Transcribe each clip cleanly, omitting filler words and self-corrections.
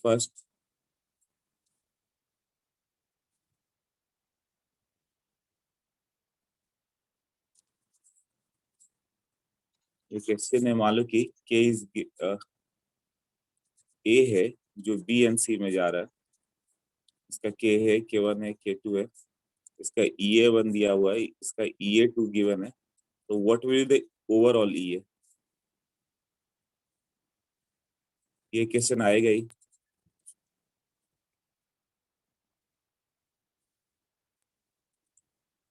First ये question है, मान लो कि के इज ए है जो बी एंड सी में जा रहा है, इसका के है, के वन है, के टू है, इसका ई ए वन दिया हुआ है, इसका ई ए टू गिवन है, तो व्हाट विल द ओवरऑल ई ए? ये क्वेश्चन आएगा ही।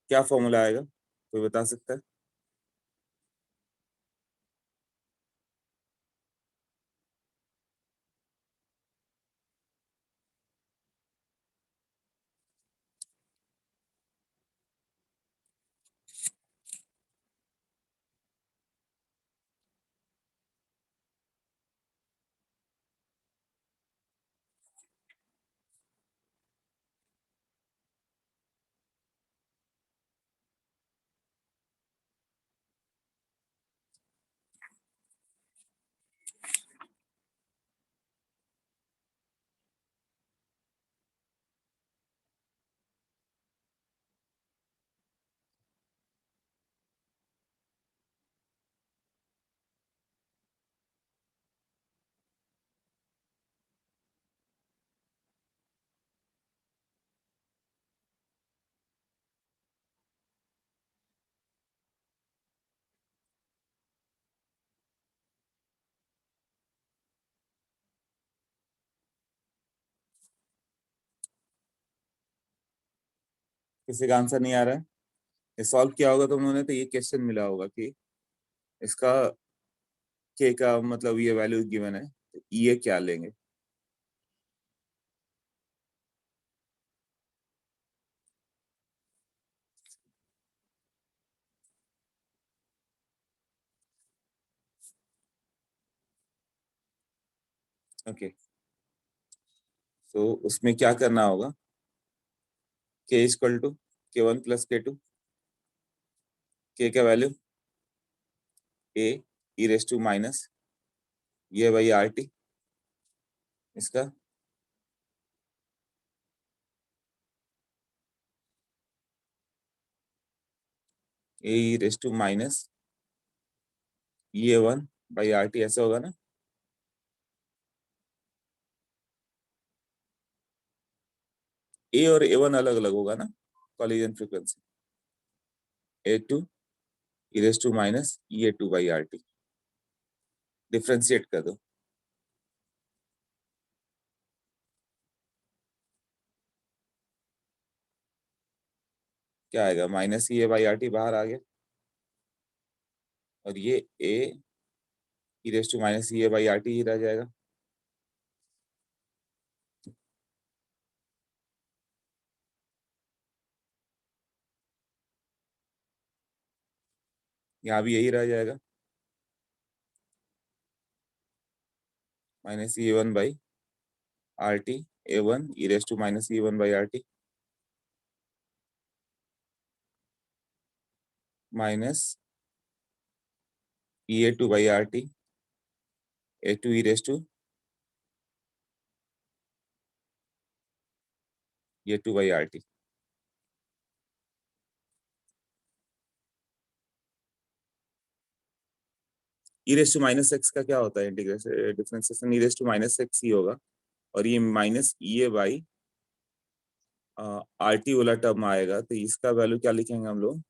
क्या फॉर्मूला आएगा, कोई बता सकता है? किसी का आंसर नहीं आ रहा है? ये सॉल्व किया होगा तो उन्होंने, तो ये क्वेश्चन मिला होगा कि इसका के का मतलब ये वैल्यू गिवन है, तो ये क्या लेंगे? ओके, तो उसमें क्या करना होगा? K equal to k one plus k two, k का value A e raise to minus ये बाई आर टी, इसका A e raise to minus ये वन बाई आर टी, ऐसा होगा ना? ए और ए वन अलग अलग होगा ना, collision frequency. A two e raise to minus ये two by R T, differentiate कर दो। क्या आएगा? माइनस ये बाई आर टी बाहर आ गया, और ये a e raise to minus ये बाई आर टी ही रह जाएगा। यहाँ भी यही रह जाएगा, माइनस ये one by R T, a one e raise to minus ये one by R T, minus a two by R T, a two e raise to ये two by R T. E raise to minus x का क्या होता है? Integration differentiation e raise to minus x ही होगा, और ये minus E A by R T वाला टर्म आएगा, तो इसका वैल्यू क्या लिखेंगे हम लोग?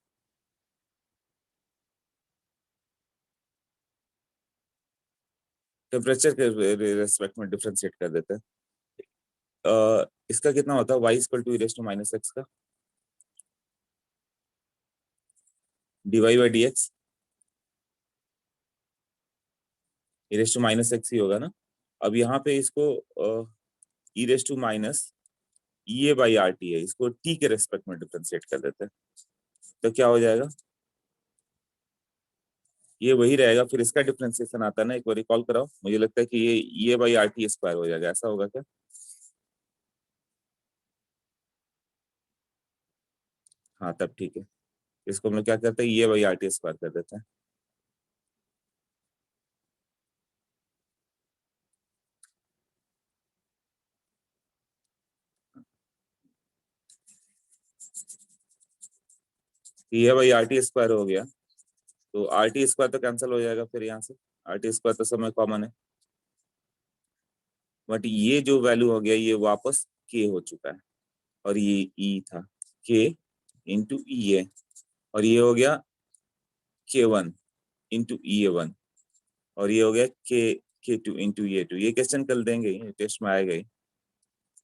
टेम्परेचर के रेस्पेक्ट में डिफरेंशिएट कर देते हैं। इसका कितना होता है? Y equal to e raise to minus x का d y by d x, e raise to minus x ही होगा ना? अब यहाँ पे इसको ई रेस टू माइनस ये बाई आर टी है, इसको टी के रेस्पेक्ट में डिफरेंशिएट कर देते हैं, तो क्या हो जाएगा? ये वही रहेगा। फिर इसका डिफरेंशिएशन आता है ना, एक बार रिकॉल कराओ, मुझे लगता है कि ये बाई आर टी स्क्वायर हो जाएगा, ऐसा होगा क्या? हाँ तब ठीक है, इसको हम लोग क्या करते हैं, ये बाई आर टी स्क्वायर कर देते हैं। ये भाई आर टी स्क्वायर हो गया, तो आर टी स्क्वायर तो कैंसिल हो जाएगा फिर यहाँ से, आर टी स्क्वायर तो सब में कॉमन है, बट ये जो वैल्यू हो गया ये वापस के हो चुका है, और ये ई था के इंटू ई है, और ये हो गया के वन इंटू ई ए वन, और ये हो गया के टू इंटू ए टू। ये क्वेश्चन कल देंगे, ये टेस्ट में आएगा ही।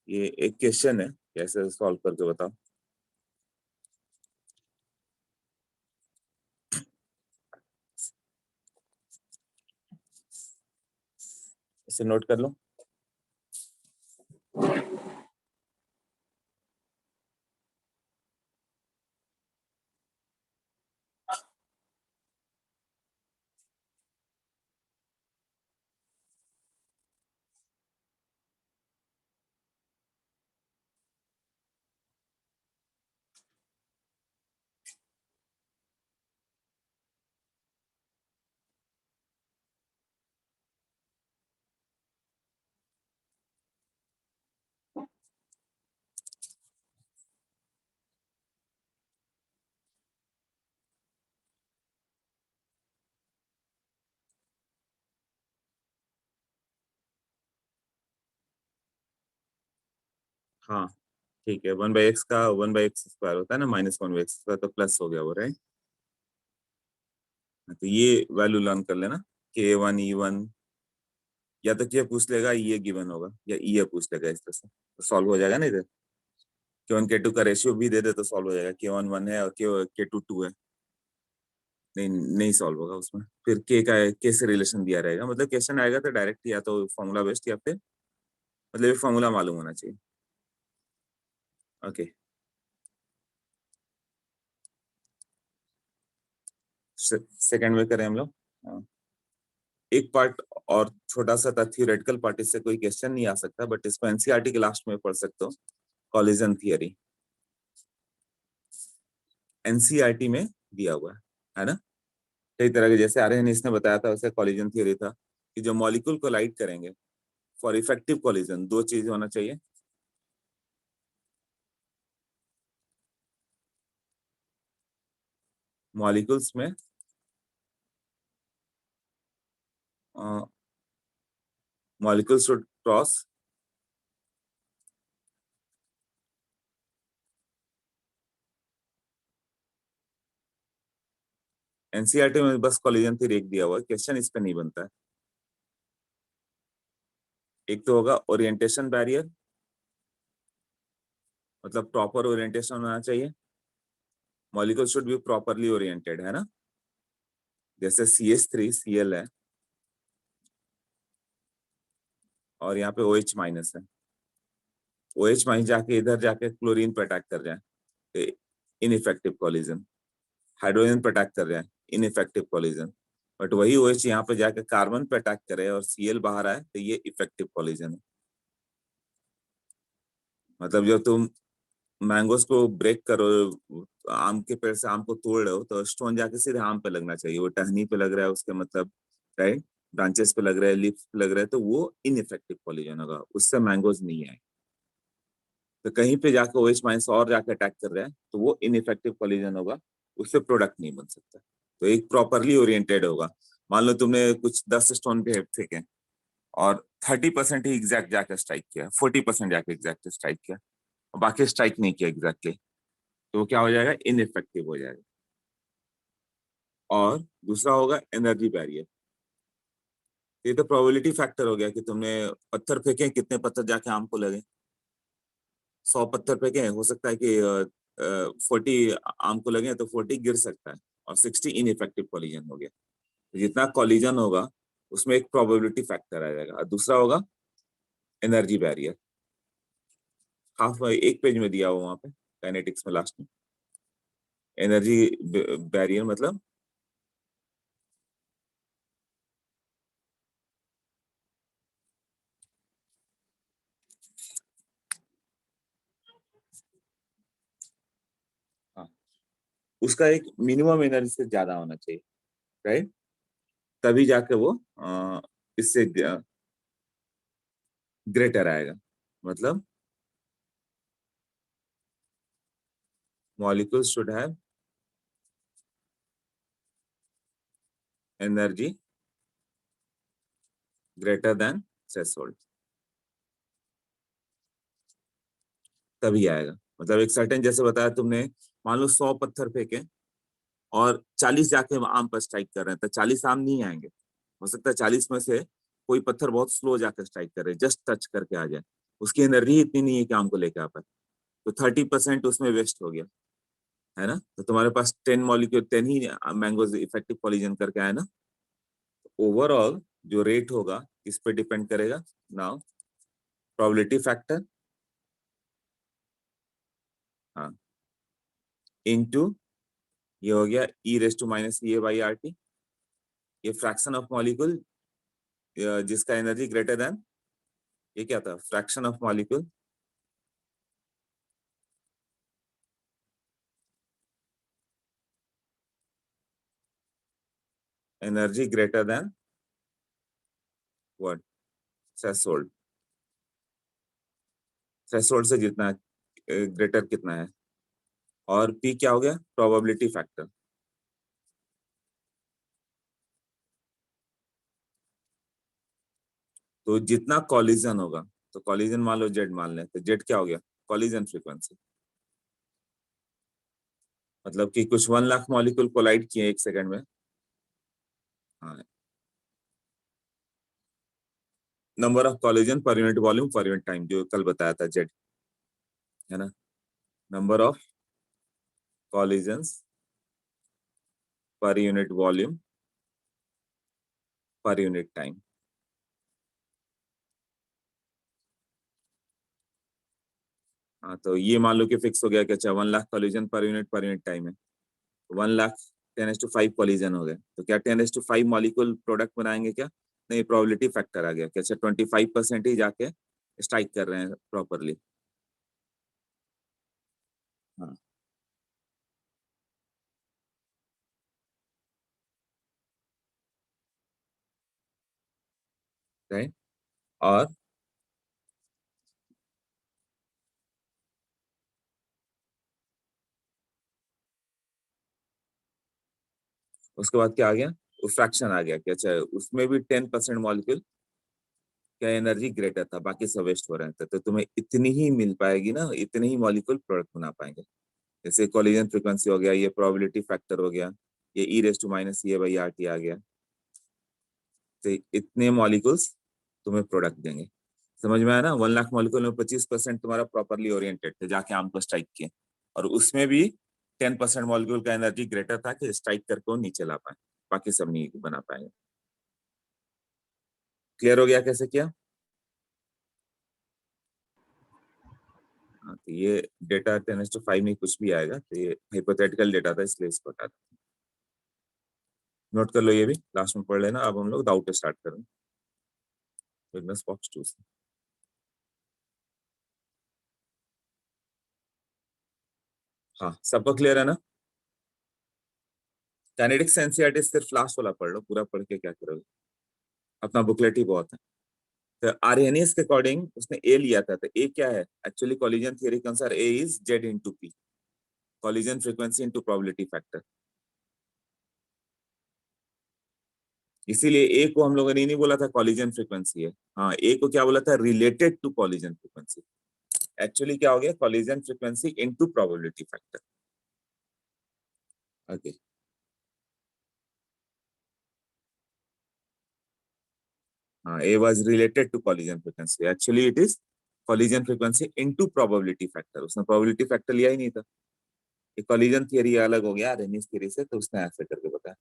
ये एक क्वेश्चन है, कैसे सॉल्व करके बताओ। इसे नोट कर लो। हाँ ठीक है, 1/x का 1/x² होता है ना, -1/x का, तो प्लस हो गया वो, राइट। तो ये वैल्यू लर्न कर लेना, k1 e1, या तो क्या पूछ लेगा ये गिवन होगा, या ये पूछ लेगा, इस तरह से तो सॉल्व हो जाएगा ना इधर। k1 k2 का रेशियो भी दे दे तो सॉल्व हो जाएगा, k1 1 है और k2 2 है, नहीं नहीं सॉल्व होगा उसमें। फिर के से रिलेशन दिया रहेगा, मतलब क्वेश्चन आएगा तो डायरेक्ट या तो फॉर्मूला बेस्ड, या फिर मतलब ये फॉर्मूला मालूम होना चाहिए। ओके, सेकंड में करें हम लोग। हाँ। एक पार्ट और छोटा सा था, थियोरेटिकल पार्ट, इससे कोई क्वेश्चन नहीं आ सकता, बट इसको एनसीईआरटी के लास्ट में पढ़ सकते हो। कॉलिजन थियरी एनसीईआरटी में दिया हुआ है ना। कई तरह के, जैसे आर्यन इसने बताया था वैसे कॉलिजन थियरी था कि जो मॉलिक्यूल कोलाइड करेंगे, फॉर इफेक्टिव कॉलिजन दो चीज होना चाहिए। मॉलिक्यूल्स में मॉलिक्यूल्स शुड क्रॉस एनसीईआरटी में बस कॉलिजन थ्योरी एक दिया हुआ है, क्वेश्चन इस पे नहीं बनता है। एक तो होगा ओरिएंटेशन बैरियर, मतलब प्रॉपर ओरिएंटेशन होना चाहिए, molecule should be properly oriented, है ना। जैसे CH3Cl है और यहाँ पे OH- है, OH- जाके इधर जाके क्लोरीन पे अटैक कर जाए, इनइफेक्टिव कॉलिजन। हाइड्रोजन पे अटैक कर जाए, इनइफेक्टिव कॉलिजन। बट वही OH यहाँ पे जाके कार्बन पे अटैक करे और Cl बाहर आए, तो ये इफेक्टिव कॉलिजन है। मतलब जब तुम मैंगोस को ब्रेक करो, आम के पेड़ से आम को तोड़ रहे हो, तो स्टोन जाके सीधे आम पे लगना चाहिए, वो टहनी पे लग रहा है उसके, मतलब राइट, ब्रांचेस पे लग रहा है, लीफ पे लग रहा है, तो वो इनइफेक्टिव कॉलिजन होगा, उससे मैंगोज नहीं आए। तो कहीं पे जाके OH- और जाके अटैक कर रहा है, तो वो इनइफेक्टिव कॉलिजन होगा, उससे प्रोडक्ट नहीं बन सकता। तो एक प्रॉपरली ओरिएंटेड होगा। मान लो तुमने कुछ 10 स्टोन पे फेंके और 30% ही एग्जैक्ट जाके स्ट्राइक किया, 40% जाके एग्जैक्ट स्ट्राइक किया, और बाकी स्ट्राइक नहीं किया एग्जैक्टली, तो वो क्या हो जाएगा, इनइफेक्टिव हो जाएगा। और दूसरा होगा एनर्जी बैरियर। ये तो प्रोबेबिलिटी फैक्टर हो गया कि तुमने पत्थर फेंके, कितने पत्थर जाके आम को लगे। 100 पत्थर फेंके, हो सकता है कि 40 आम को लगे, तो 40 गिर सकता है, और 60 इनइफेक्टिव कॉलिजन हो गया। तो जितना कॉलिजन होगा उसमें एक प्रोबेबिलिटी फैक्टर आ जाएगा। और दूसरा होगा एनर्जी बैरियर, हाफ एक पेज में दिया हुआ वहां पे काइनेटिक्स में लास्ट में। एनर्जी बैरियर मतलब, हाँ, उसका एक मिनिमम एनर्जी से ज्यादा होना चाहिए, राइट, तभी जाके वो इससे ग्रेटर आएगा। मतलब molecule should have energy greater then threshold, तभी आएगा। मतलब एक सर्टेन, जैसे बताया तुमने, मान लो 100 पत्थर फेंके और 40 जाके आम पर स्ट्राइक कर रहे हैं, तो 40 आम नहीं आएंगे। हो सकता है 40 में से कोई पत्थर बहुत स्लो जाकर स्ट्राइक करे, जस्ट टच करके आ जाए, उसकी एनर्जी इतनी नहीं है कि आम को लेके आ पाए, तो 30% उसमें वेस्ट हो गया, है ना। तो तुम्हारे पास 10 मॉलिक्यूल 10 ही मैंगोज इफेक्टिव कॉलिजन करके आए ना। ओवरऑल जो रेट होगा किस पे डिपेंड करेगा नाउ, प्रोबेबिलिटी फैक्टर, हाँ, इनटू ये हो गया e raise to minus a by R T, ये फ्रैक्शन ऑफ मॉलिक्यूल जिसका एनर्जी ग्रेटर देन, ये क्या था, fraction of molecule energy greater than what, threshold, threshold से जितना ग्रेटर कितना है, और पी क्या हो गया, प्रोबेबिलिटी फैक्टर। तो जितना कॉलिजन होगा, तो कॉलिजन मान लो जेड मान लें, तो जेड क्या हो गया, कॉलिजन फ्रीक्वेंसी, मतलब कि कुछ 1 लाख मॉलिक्यूल कोलाइड किए एक सेकंड में, हाँ, number of collision per unit volume per unit time, जो कल बताया था जेड, है ना, number of collisions per unit volume per unit time. हाँ, तो ये मान लो कि फिक्स हो गया कि अच्छा 1 lakh collision per unit time है, 1 लाख 10⁵ कॉलिजन हो गए, तो क्या 10⁵ मॉलिक्यूल प्रोडक्ट बनाएंगे क्या, नहीं, प्रोबेबिलिटी फैक्टर आ गया कि अच्छा 25% ही जाके स्ट्राइक कर रहे हैं प्रॉपरली। हाँ, राइट। और उसके बाद क्या आ गया, फ्रैक्शन आ गया कि अच्छा उसमें भी 10% मॉलिक्यूल क्या एनर्जी ग्रेटर था, बाकी सब वेस्ट हो रहे थे, तो तुम्हें इतनी ही मिल पाएगी ना, इतने ही मॉलिक्यूल प्रोडक्ट बना पाएंगे। जैसे कॉलिजन फ्रीक्वेंसी हो गया, ये प्रोबेबिलिटी फैक्टर हो गया, ये e raise to minus a by R T आ गया, तो इतने मॉलिक्यूल्स तुम्हें प्रोडक्ट देंगे। समझ में आया ना, 1 लाख मॉलिक्यूल में 25% तुम्हारा प्रॉपरली ओरिएंटेड थे, जाके आम को स्ट्राइक किए, और उसमें भी 10% मॉलिक्यूल का एनर्जी ग्रेटर था कि स्ट्राइक करके वो नीचे ला पाए, बाकी सब नहीं बना पाएंगे। क्लियर हो गया कैसे किया। हाँ, तो ये डेटा 10⁵ नहीं कुछ भी आएगा, तो ये हाइपोथेटिकल डेटा था, इसलिए इसको हटा दो। नोट कर लो, ये भी लास्ट में पढ़ लेना। अब हम लोग डाउट स्टार्ट करें बिजनेस बॉक्स 2 से। हाँ, सबको क्लियर है ना। काइनेटिक्स एनसीईआरटी सिर्फ लास्ट वाला पढ़ लो, पूरा पढ़ के क्या करोगे, अपना बुकलेट ही बहुत है। तो आर्यनियस के अकॉर्डिंग उसने ए लिया था, तो ए क्या है, एक्चुअली कॉलिजन थ्योरी के अनुसार A is Z into P, collision frequency into probability factor. इसीलिए ए को हम लोगों ने नहीं बोला था कॉलिजन फ्रीक्वेंसी है, हाँ, ए को क्या बोला था, related to collision frequency. Actually क्या हो गया, collision frequency into probability factor. Okay, हाँ, A was related to collision frequency, actually it is collision frequency into probability factor, उसने प्रोबेबिलिटी फैक्टर लिया ही नहीं था। ये कॉलिजन थियरी अलग हो गया रेनिस थियरी से, तो उसने ऐसे करके बताया।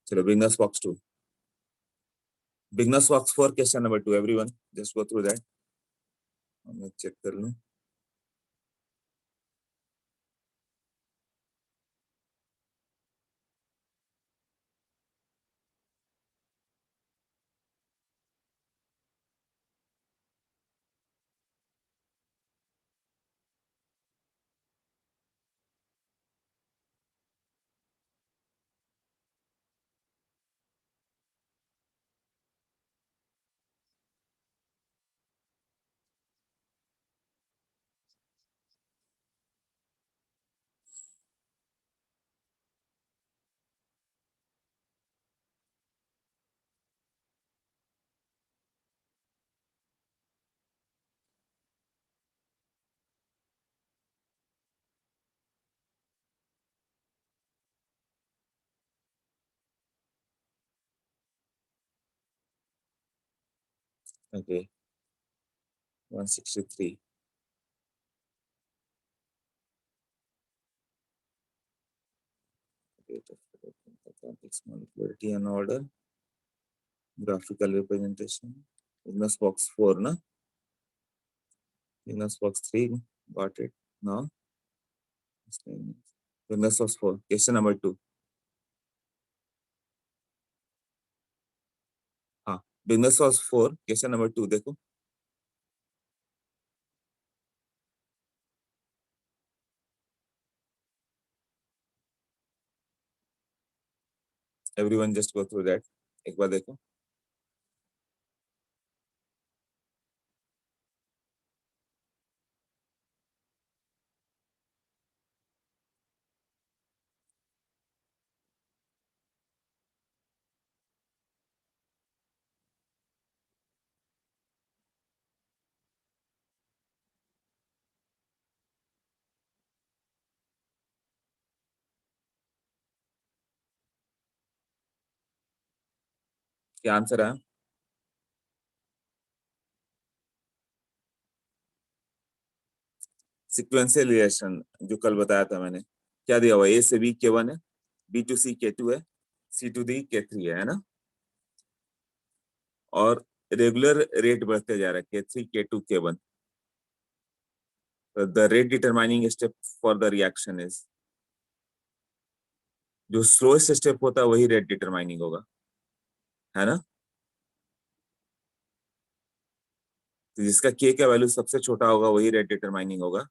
चलो, beginners box 2, beginners box 4 question number 2, everyone just go through that, मैं चेक कर लूं। Okay, 163. Rate of complex molecularity and order. Graphical representation. Ignis box 4, na? Ignis box 3, got it. Now, Ignis box 4. Question number 2. हाँ, Ignis box 4. Question number 2 देखो. Everyone just go through that. एक बार देखो. क्या answer है? Sequential relation जो कल बताया था मैंने. क्या दिया हुआ? ए से बी K1 है, बी टू सी K2 है, सी टू डी K3 है ना? और रेगुलर रेट बढ़ते जा रहा है K3 K2 K1. The rate determining step for the reaction is, जो स्लोएस्ट स्टेप होता है वही रेट डिटरमाइनिंग होगा, है ना? तो जिसका K का वैल्यू सबसे छोटा होगा वही रेट डिटरमाइनिंग होगा.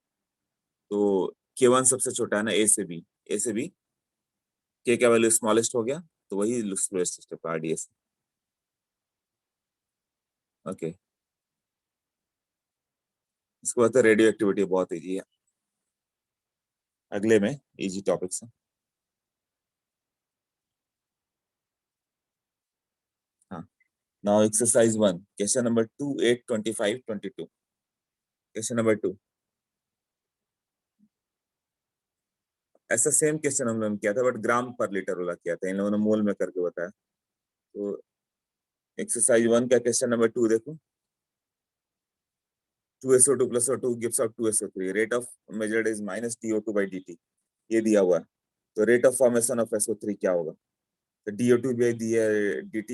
तो K1 सबसे छोटा है ना, ए से बी K का वैल्यू स्मॉलेस्ट हो गया तो वही स्लोएस्ट स्टेप RDS. ओके, इसके बाद रेडियो एक्टिविटी बहुत इजी है. अगले में इजी टॉपिक्स है. हाँ, now exercise 1 question number 2 8 25 22. Question number 2. ऐसा सेम क्वेश्चन हम लोगों ने किया था बट ग्राम पर लीटर वाला किया था, इन लोगों ने मोल में करके बताया. तो एक्सरसाइज 1 का क्वेश्चन नंबर 2 देखो. 2SO2 plus O2 gives out 2SO3. Rate of measured is minus DO2 by dt. ये दिया हुआ है. तो rate of formation of SO3 क्या होगा? तो DO2 by dt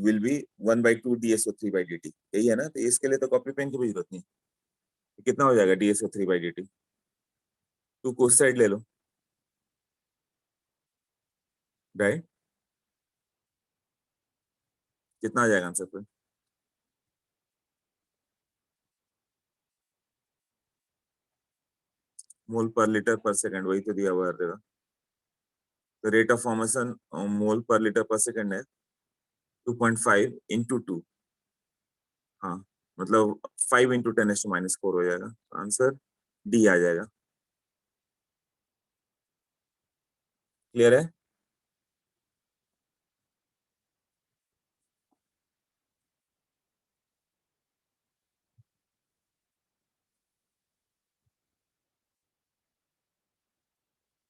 will be 1/2 DSO3 by dt. यही है ना? तो इसके लिए तो कॉपी पेन की भी जरूरत नहीं. तो कितना हो जाएगा DSO3 by dt? टू को उस साइड ले लो, राइट? कितना आ जाएगा आंसर पे? मोल पर लीटर पर सेकंड, वही तो दिया हुआ है. तो रेट ऑफ फॉर्मेशन मोल पर लीटर पर सेकंड है 2.5 इंटू 2. हाँ, मतलब 5 इंटू 10⁻⁴ हो जाएगा. आंसर डी आ जाएगा. क्लियर है?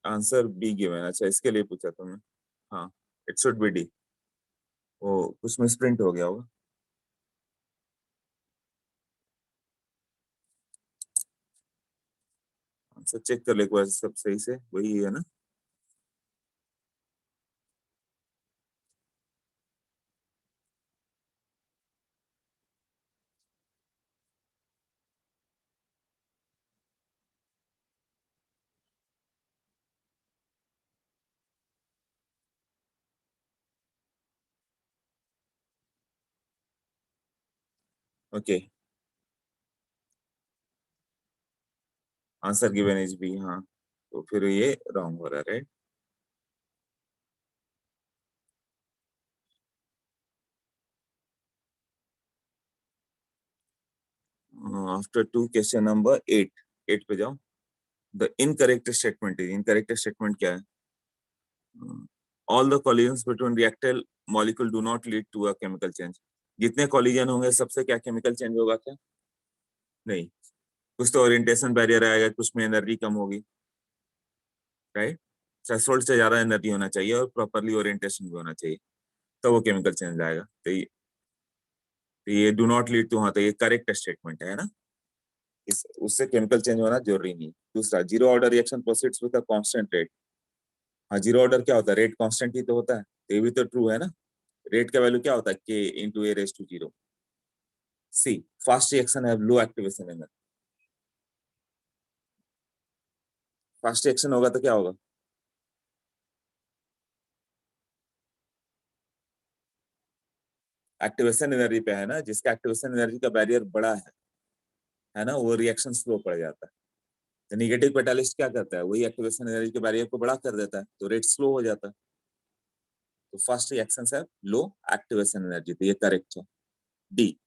Answer be given. अच्छा, इसके लिए पूछा तुमने. हाँ, इट शुड बी डी. वो कुछ मिस प्रिंट हो गया होगा. आंसर चेक कर ले एक बार, सब सही से वही है ना? Okay, answer given is B. हाँ, तो फिर ये रॉन्ग हो रहा है, राइट? After 2 question number 8. 8 पे जाओ. The incorrect statement is, incorrect statement क्या है? All the collisions between reactor molecule do not lead to a chemical change. जितने कॉलिजन होंगे सबसे क्या केमिकल चेंज होगा क्या? नहीं. कुछ तो ओरिएंटेशन बैरियर आएगा, कुछ में एनर्जी कम होगी, राइट? थ्रेशोल्ड से ज्यादा एनर्जी होना चाहिए और प्रॉपरली ओरिएंटेशन भी होना चाहिए, तो वो केमिकल चेंज आएगा. तो तो ये डू नॉट लीड टू, हाँ तो ये करेक्ट स्टेटमेंट है ना, इस उससे केमिकल चेंज होना जरूरी नहीं। दूसरा, zero order reaction proceeds with a constant rate. हाँ जीरो ऑर्डर क्या होता है, रेट कांस्टेंट ही तो होता है, तो ये भी तो ट्रू है ना। रेट का वैल्यू क्या होता है, k into A raise to zero. See, fast reaction है low activation energy. Fast reaction होगा तो क्या होगा, एक्टिवेशन एनर्जी पे है ना, जिसका एक्टिवेशन एनर्जी का बैरियर बड़ा है ना, वो रिएक्शन स्लो पड़ जाता है। तो निगेटिव कैटालिस्ट क्या करता है, वही एक्टिवेशन एनर्जी के बैरियर को बड़ा कर देता है, तो रेट स्लो हो जाता है। तो फर्स्ट रिएक्शन है लो एक्टिवेशन एनर्जी, तो ये करेक्ट है, D.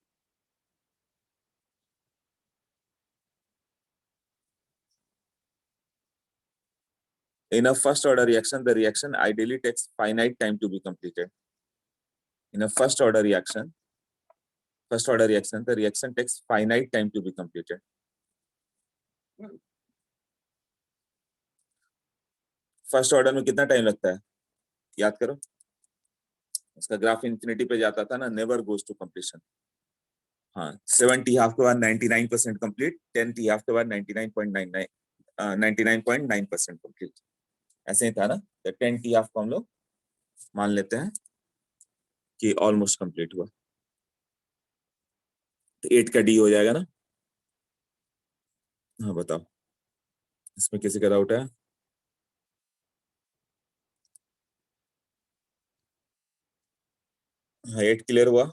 In a first order reaction, the reaction ideally takes finite time to be completed. In a first order reaction, the reaction takes finite time to be completed. First order में कितना time लगता है, याद करो, उसका graph infinity पे जाता था ना, नेवर गोज टू कंप्लीशन। हाँ 70 हाफ के बाद 99% कंप्लीट, 10 हाफ के बाद 99.99% कंप्लीट, ऐसे ही था ना। तो 10 हाफ को हम लोग मान लेते हैं कि ऑलमोस्ट कंप्लीट हुआ, तो 8 का डी हो जाएगा ना। हाँ बताओ, इसमें किसी का डाउट है, हाँ 8 क्लियर हुआ,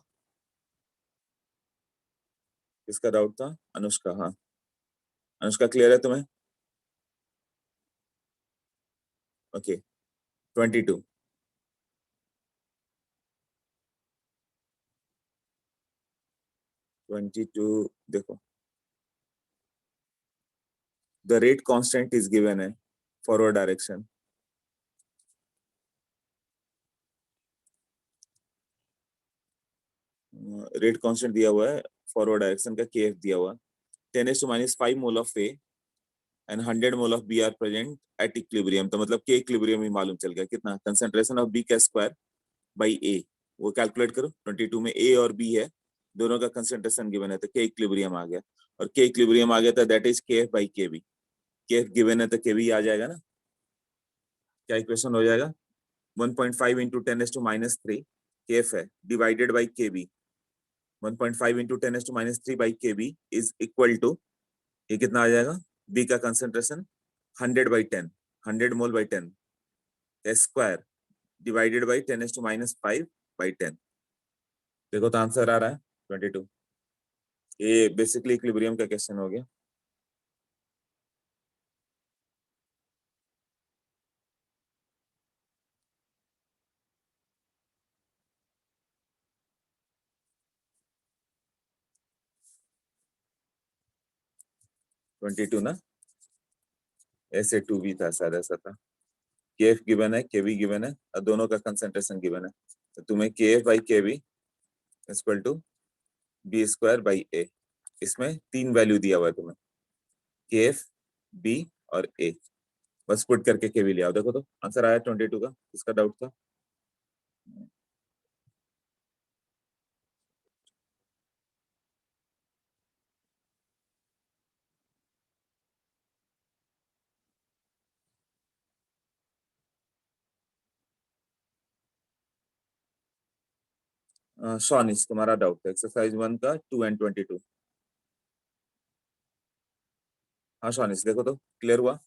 किसका डाउट था, अनुष्का, हाँ अनुष्का क्लियर है तुम्हें, ओके 22। 22 देखो, the rate constant is given है फॉरवर्ड डायरेक्शन, रेट कांस्टेंट दिया हुआ है, फॉरवर्ड डायरेक्शन का केएफ दिया हुआ है, 10⁻⁵ mole of A and 100 mole of B are present at equilibrium. तो मतलब के इक्विलिब्रियम ही मालूम चल गया, कितना कंसंट्रेशन ऑफ बी का स्क्वायर बाई ए, वो कैलकुलेट करो। 22 में ए और बी है, दोनों का कंसंट्रेशन गिवन है, तो के इक्विलिब्रियम आ गया, और के इक्विलिब्रियम आ गया था, दैट इज के एफ बाई के बी। के एफ गिवन है तो के बी आ जाएगा ना, क्या इक्वेशन हो जाएगा, 1.5 इंटू 10⁻³ के एफ है, divided by K B, 1.5 into 10⁻³ by K B is equal to, ये कितना आ जाएगा, बी का concentration 100/10, 100 mole by 10 square divided by 10⁻⁵/10। देखो तो आंसर आ रहा है 22। ये बेसिकली इक्विलिब्रियम का क्वेश्चन हो गया। ट्वेंटी टू ना, ऐसे 2b था शायद, ऐसा था। के एफ गिवन है, के बी गिवन है, और दोनों का कंसंट्रेशन गिवन है, तो तुम्हें K f by K b equal to b square by a, इसमें 3 वैल्यू दिया हुआ है तुम्हें, के एफ, बी और ए, बस पुट करके के बी ले आओ। देखो तो आंसर आया 22 का, किसका डाउट था। शॉनिस तुम्हारा डाउट है एक्सरसाइज 1 का 2 एंड 22। हाँ शॉनिस देखो तो क्लियर हुआ,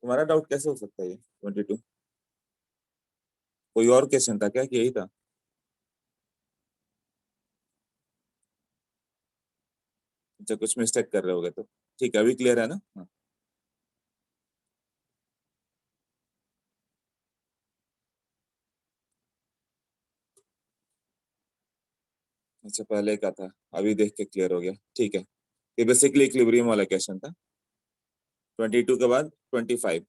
तुम्हारा डाउट कैसे हो सकता है ये 22, कोई और क्वेश्चन था क्या कि यही था। अच्छा कुछ मिस्टेक कर रहे होगे तो ठीक है, अभी क्लियर है ना। हाँ। अच्छा पहले का था, अभी देख के क्लियर हो गया, ठीक है। ये बेसिकली इक्विलिब्रियम वाला क्वेश्चन था। 22 के बाद 25,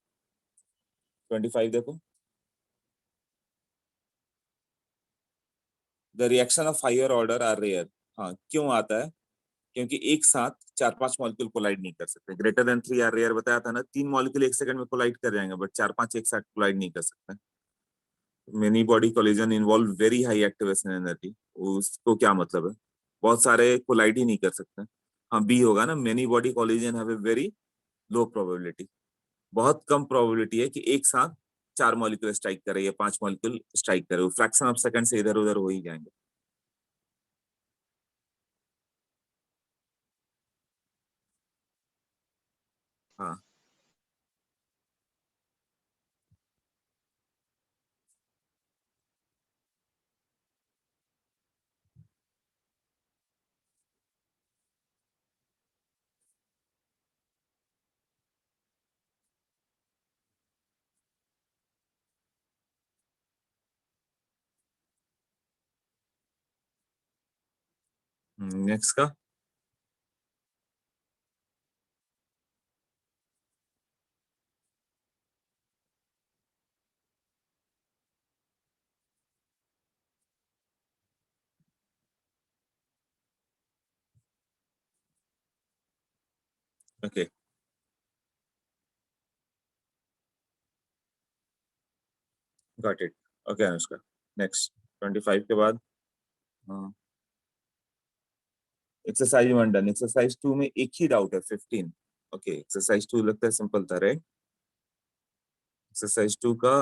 25 देखो, the reaction of higher order are rare. हाँ क्यों आता है, क्योंकि एक साथ 4-5 मॉलिक्यूल कोलाइड नहीं कर सकते, ग्रेटर देन 3 आर रेयर बताया था ना, 3 मॉलिक्यूल एक सेकंड में कोलाइड कर जाएंगे, बट 4-5 एक साथ कोलाइड नहीं कर सकते। Many body collision involve very high activation energy, उसको क्या मतलब है? बहुत सारे कोलाइड ही नहीं कर सकते। हाँ, बी होगा ना, many body collision have a very low probability. बहुत कम प्रोबेबिलिटी है कि एक साथ 4 मॉलिक्यूल स्ट्राइक करे या 5 मॉलिक्यूल स्ट्राइक करे, फ्रैक्शन ऑफ सेकंड से इधर उधर हो ही जाएंगे। हाँ। नेक्स्ट का। Okay, got it. Okay Anushka, next 25 के बाद। हाँ, एक्सरसाइज 1 डन। एक्सरसाइज 2 में एक ही डाउट है, 15। ओके, एक्सरसाइज 2 लगता है सिंपल था, राइट? एक्सरसाइज 2 का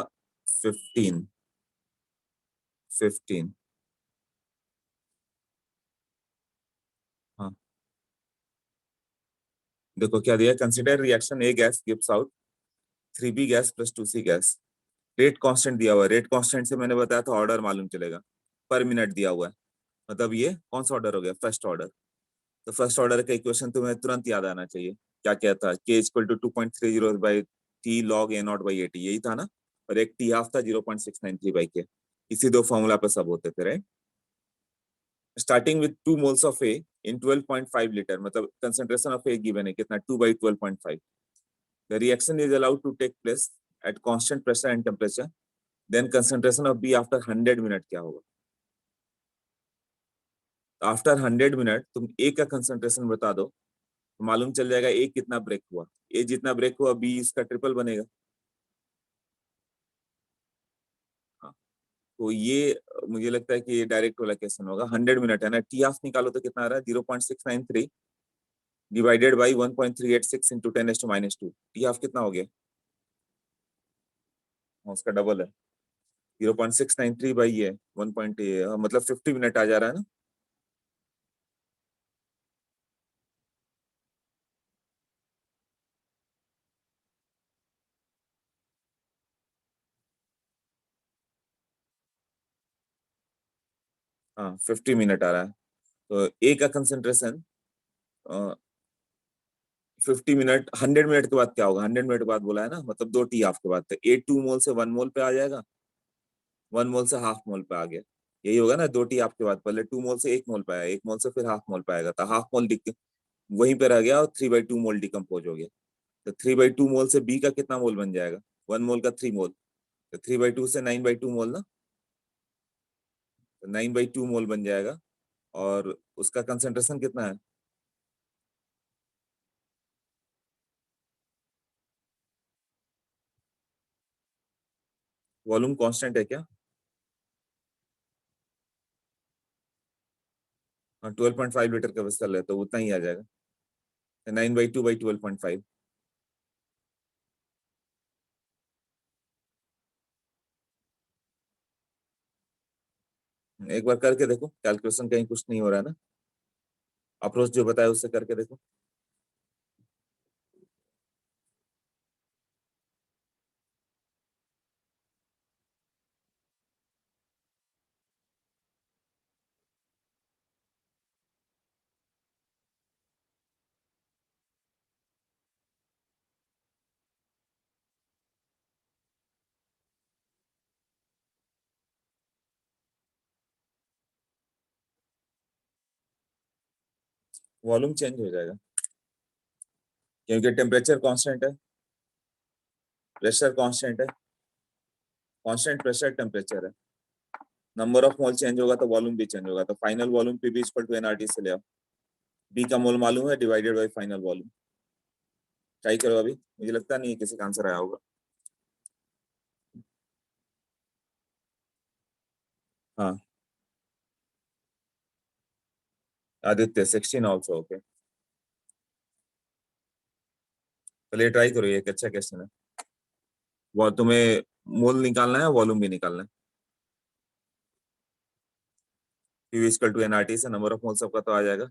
15। 15। हाँ, देखो क्या दिया, consider reaction a gas gives out 3b gas plus 2c gas. Rate constant दिया हुआ है, रेट कांस्टेंट से मैंने बताया था ऑर्डर मालूम चलेगा। पर मिनट दिया हुआ है, मतलब ये कौन सा ऑर्डर हो गया? First order. तो फर्स्ट ऑर्डर का इक्वेशन तुम्हें तुरंत याद आना चाहिए। क्या क्या था? K equal to 2.30 by T log A not by AT, यही था ना? और एक टी हाफ था 0.693 बाई के। इसी दो फॉर्मूला पर सब होते थे, right? Starting with 2 moles of A in 12.5 litre, मतलब कंसेंट्रेशन ऑफ ए गिवन है कितना? 2/12.5। The reaction is allowed to take place at constant pressure and temperature, then concentration of B after 100 minute क्या होगा? After 100 minute तुम ए का concentration बता दो, तो मालूम चल जाएगा ए कितना ब्रेक हुआ। ए जितना ब्रेक हुआ बी इसका ट्रिपल बनेगा। हाँ, तो ये मुझे लगता है कि ये डायरेक्ट वाला क्वेश्चन होगा। 100 मिनट है ना, टी हाफ निकालो तो कितना आ रहा है? 0.693 divided by 1.386 into 10⁻²। T half कितना हो गया? हाँ, उसका डबल है। 0.693 बाई ये 1. मतलब 50 मिनट आ जा रहा है ना। हाँ, 50 मिनट आ रहा है। तो ए का कंसेंट्रेशन 50 मिनट, 100 मिनट के बाद क्या होगा? 100 मिनट के बाद बोला है ना, मतलब 2 टी हाफ के बाद। तो ए 2 मोल से 1 मोल पे आ जाएगा, 1 मोल से हाफ मोल पे आ गया। यही होगा ना, 2 टी हाफ के बाद पहले 2 मोल से 1 मोल पे आया, 1 मोल से फिर हाफ मोल पे आएगा, तो हाफ मोल वहीं पे रह गया और 3/2 मोल डिकम्पोज हो गया। तो 3/2 मोल से बी का कितना मोल बन जाएगा? 1 मोल का 3 मोल, तो 3/2 से 9/2 मोल ना, तो 9/2 मोल बन जाएगा। और उसका कंसेंट्रेशन कितना है? वॉल्यूम कांस्टेंट है क्या? हाँ, 12.5 लीटर का वेसल है तो उतना ही आ जाएगा, 9/2/12.5। एक बार करके देखो, कैलकुलेशन कहीं कुछ नहीं हो रहा है ना। अप्रोच जो बताया उससे करके देखो। वॉल्यूम चेंज हो जाएगा, क्योंकि टेम्परेचर कांस्टेंट है, प्रेशर कांस्टेंट है। कांस्टेंट प्रेशर टेम्परेचर है, नंबर ऑफ मोल चेंज होगा तो वॉल्यूम भी चेंज होगा। तो final volume P V equal to NRT से ले आओ। बी का मोल मालूम है, divided by final volume. Try करो अभी, मुझे लगता नहीं है किसी का आंसर आया होगा। हाँ, आदित्य 16 ऑल्सो, ओके। चलिए ट्राई करो, ये एक अच्छा क्वेश्चन है। वो तुम्हें मोल निकालना है, वॉल्यूम भी निकालना है। Q इक्वल टू nRT से नंबर ऑफ मोल सबका तो आ जाएगा।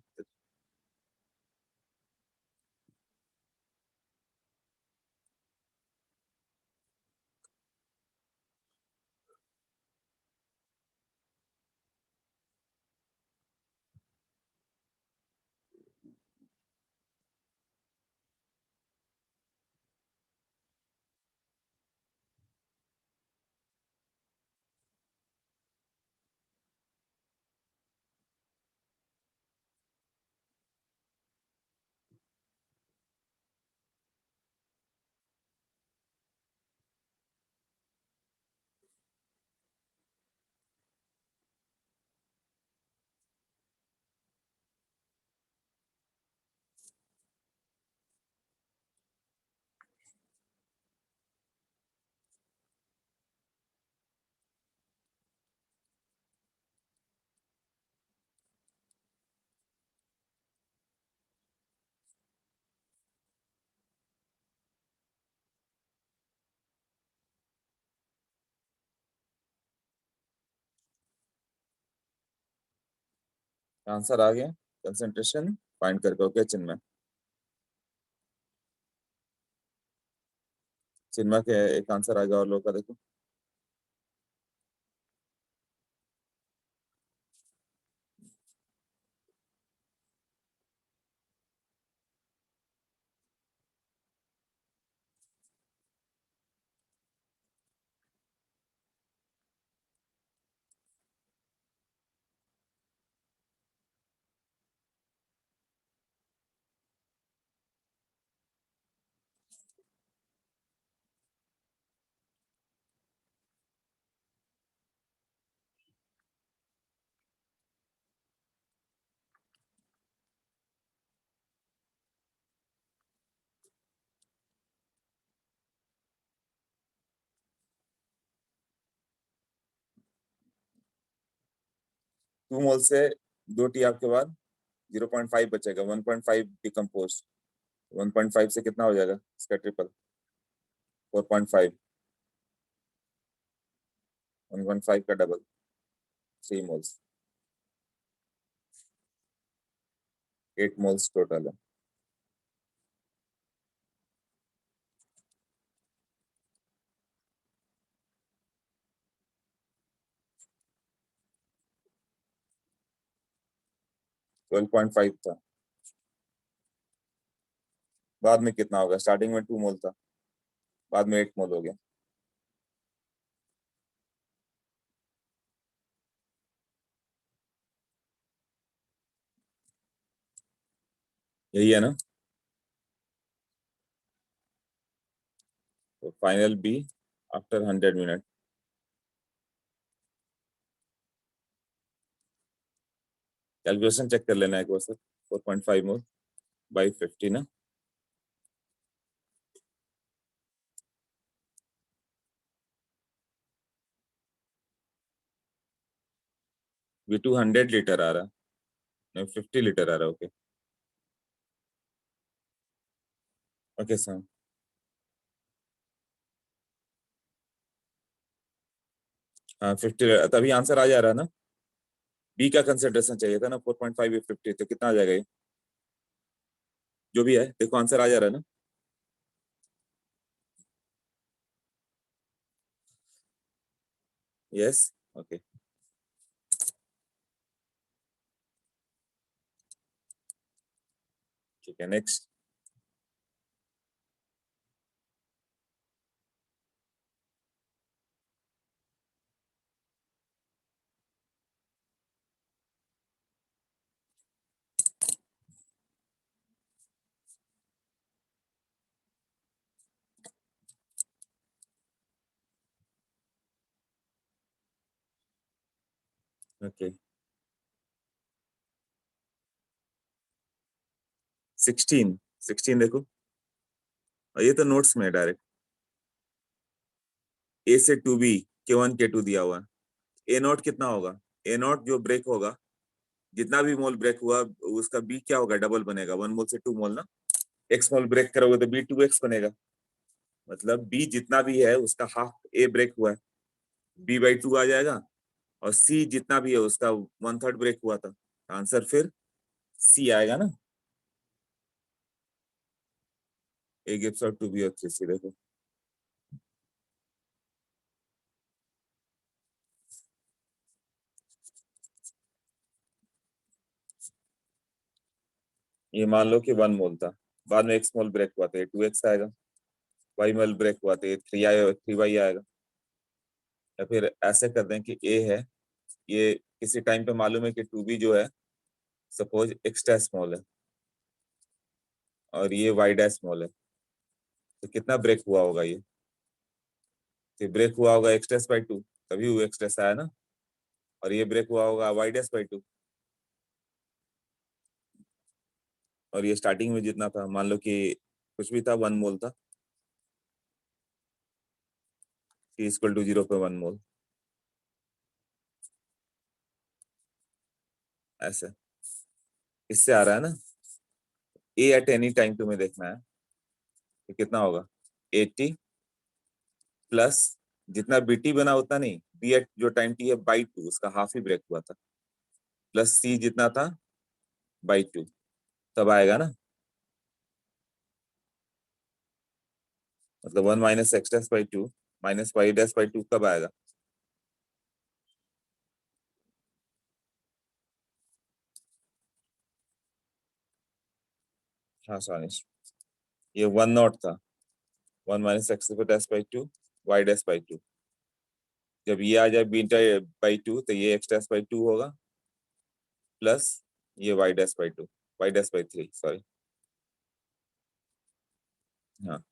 आंसर आ गया। कंसंट्रेशन फाइंड करके, ओके चिन्मय। चिन्मय के एक आंसर आ गया, और लोग का देखो। टू मोल से 2 टी आपके बाद 0.5 बचेगा, 1.5 डिकम्पोज। 1.5 से कितना हो जाएगा इसका ट्रिपल? 4.5। 1.5 का डबल, 3 मोल्स। 8 मोल्स टोटल है। ट्वेल्व पॉइंट फाइव था। बाद में कितना होगा? स्टार्टिंग में 2 मोल था, बाद में 8 मोल हो गया। यही है ना? तो final B after 100 minute. Calculation check कर लेना एक बार सर। 4.5 मोल बाई 50 ना। V2 100 लीटर आ रहा, नहीं 50 लीटर आ रहा, ओके। Okay sir. हाँ 50, तभी आंसर आ जा रहा ना। बी का कंसेंट्रेशन चाहिए था ना, 4.5 तो कितना आ जाएगा ये? जो भी है देखो, आंसर आ जा रहा है ना। Yes, okay. ठीक है, नेक्स्ट। ओके, 16 देखो। और ये तो नोट्स में है डायरेक्ट। A से 2B, K1 K2 दिया हुआ है। ए नॉट कितना होगा, ए नॉट जो ब्रेक होगा, जितना भी मोल ब्रेक हुआ उसका बी क्या होगा, डबल बनेगा, 1 मोल से 2 मोल ना, एक्स मोल ब्रेक करोगे तो बी 2x बनेगा, मतलब बी जितना भी है उसका हाफ ए ब्रेक हुआ है, b/2 आ जाएगा, और सी जितना भी है उसका 1/3 ब्रेक हुआ था, आंसर फिर सी आएगा ना। A gives out two B और 3c, देखो ये मान लो कि 1 मोल था, बाद में एक्स मोल ब्रेक हुआ था, ये 2x आएगा, वाई मोल ब्रेक हुआ था, ये 3y आएगा। या फिर ऐसे कर दें कि ए है, ये किसी टाइम पे मालूम है कि 2b जो है सपोज एक्स डैश स्मॉल है, और ये वाई डैश स्मॉल है, तो कितना ब्रेक हुआ होगा ये, तो ब्रेक हुआ होगा x'/2, तभी वो x' आया ना, और ये ब्रेक हुआ होगा y'/2, और ये स्टार्टिंग में जितना था, मान लो कि कुछ भी था 1 मोल था, t = 0 पे 1 मोल, ऐसे इससे आ रहा है ना। ए एट एनी टाइम तुम्हें देखना है कि कितना होगा, 80 प्लस जितना बीटी बना उतना नहीं, बी एट जो टाइम टी है /2 उसका हाफ ही ब्रेक हुआ था, प्लस सी जितना था /2, तब आएगा ना, मतलब 1 - x'/2 - y'/2 कब आएगा। हाँ सॉरी, ये 1 नॉट था, 1 - x'/2 y'/2, जब ये आ जाए b/2 तो ये x'/2 होगा, प्लस ये y'/2, y'/3 सॉरी, हाँ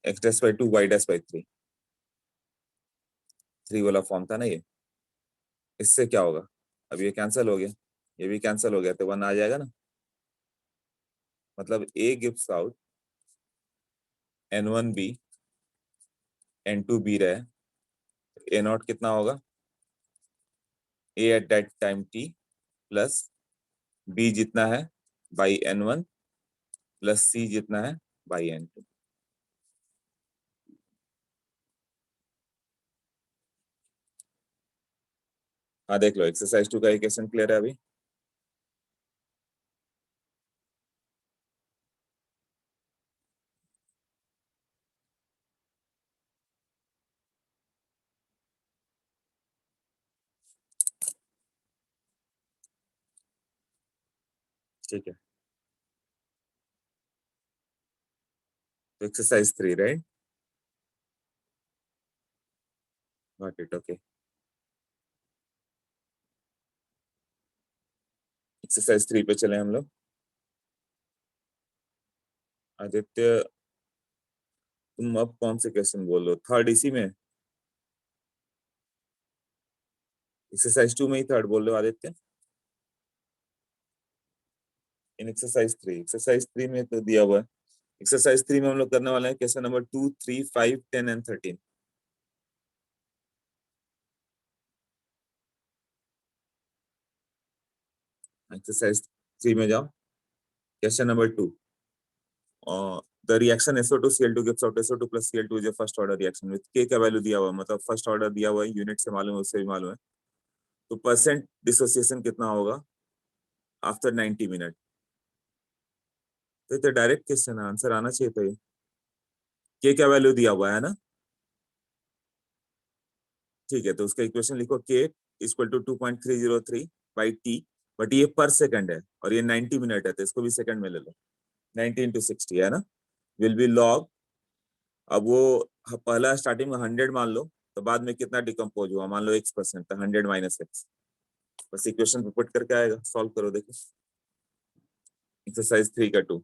x'/2 y'/3, 3 वाला फॉर्म था ना ये। इससे क्या होगा, अब ये कैंसिल हो गया, ये भी कैंसिल हो गया, तो 1 आ जाएगा ना, मतलब a gives out n1b n2b रहे, a नॉट कितना होगा, a at that time t plus b जितना है बाई n1 प्लस c जितना है बाई n2। हाँ देख लो, एक्सरसाइज 2 का इक्वेशन क्लियर है अभी। ठीक है, तो exercise 3 right, got it, okay. Exercise 3 पे चले हम लोग। आदित्य, तुम अब कौन से क्वेश्चन बोल रहे हो, थर्ड इसी में, एक्सरसाइज 2 में ही थर्ड बोल रहे हो आदित्य, इन एक्सरसाइज 3 में तो दिया हुआ है। एक्सरसाइज 3 में हम लोग करने वाले हैं क्वेश्चन नंबर 2, 3, 5, 10 एंड 13। एक्सरसाइज 3 में जाओ, question number 2, the reaction SO2 Cl2 gives out SO2 plus Cl2 is a first order reaction with K का वैल्यू दिया हुआ है, मतलब फर्स्ट ऑर्डर दिया हुआ है, यूनिट से मालूम है, उससे भी मालूम है, तो परसेंट डिसोसिएशन कितना होगा आफ्टर 90 मिनट। तो डायरेक्ट क्वेश्चन है, आंसर आना चाहिए था ये। के का वैल्यू दिया हुआ है ना, ठीक है, तो उसका इक्वेशन लिखो, K equal to 2.303 by T, but ये पर सेकंड है और ये 90 मिनट है, तो इसको भी सेकंड में ले लो, 90 × 60 है ना, विल बी लॉग, अब वो पहला स्टार्टिंग में 100 मान लो, तो बाद में कितना डिकम्पोज हुआ, मान लो x%, तो 100 - x, बस इक्वेशन पे पुट करके आएगा, सॉल्व करो देखो, एक्सरसाइज 3 का 2।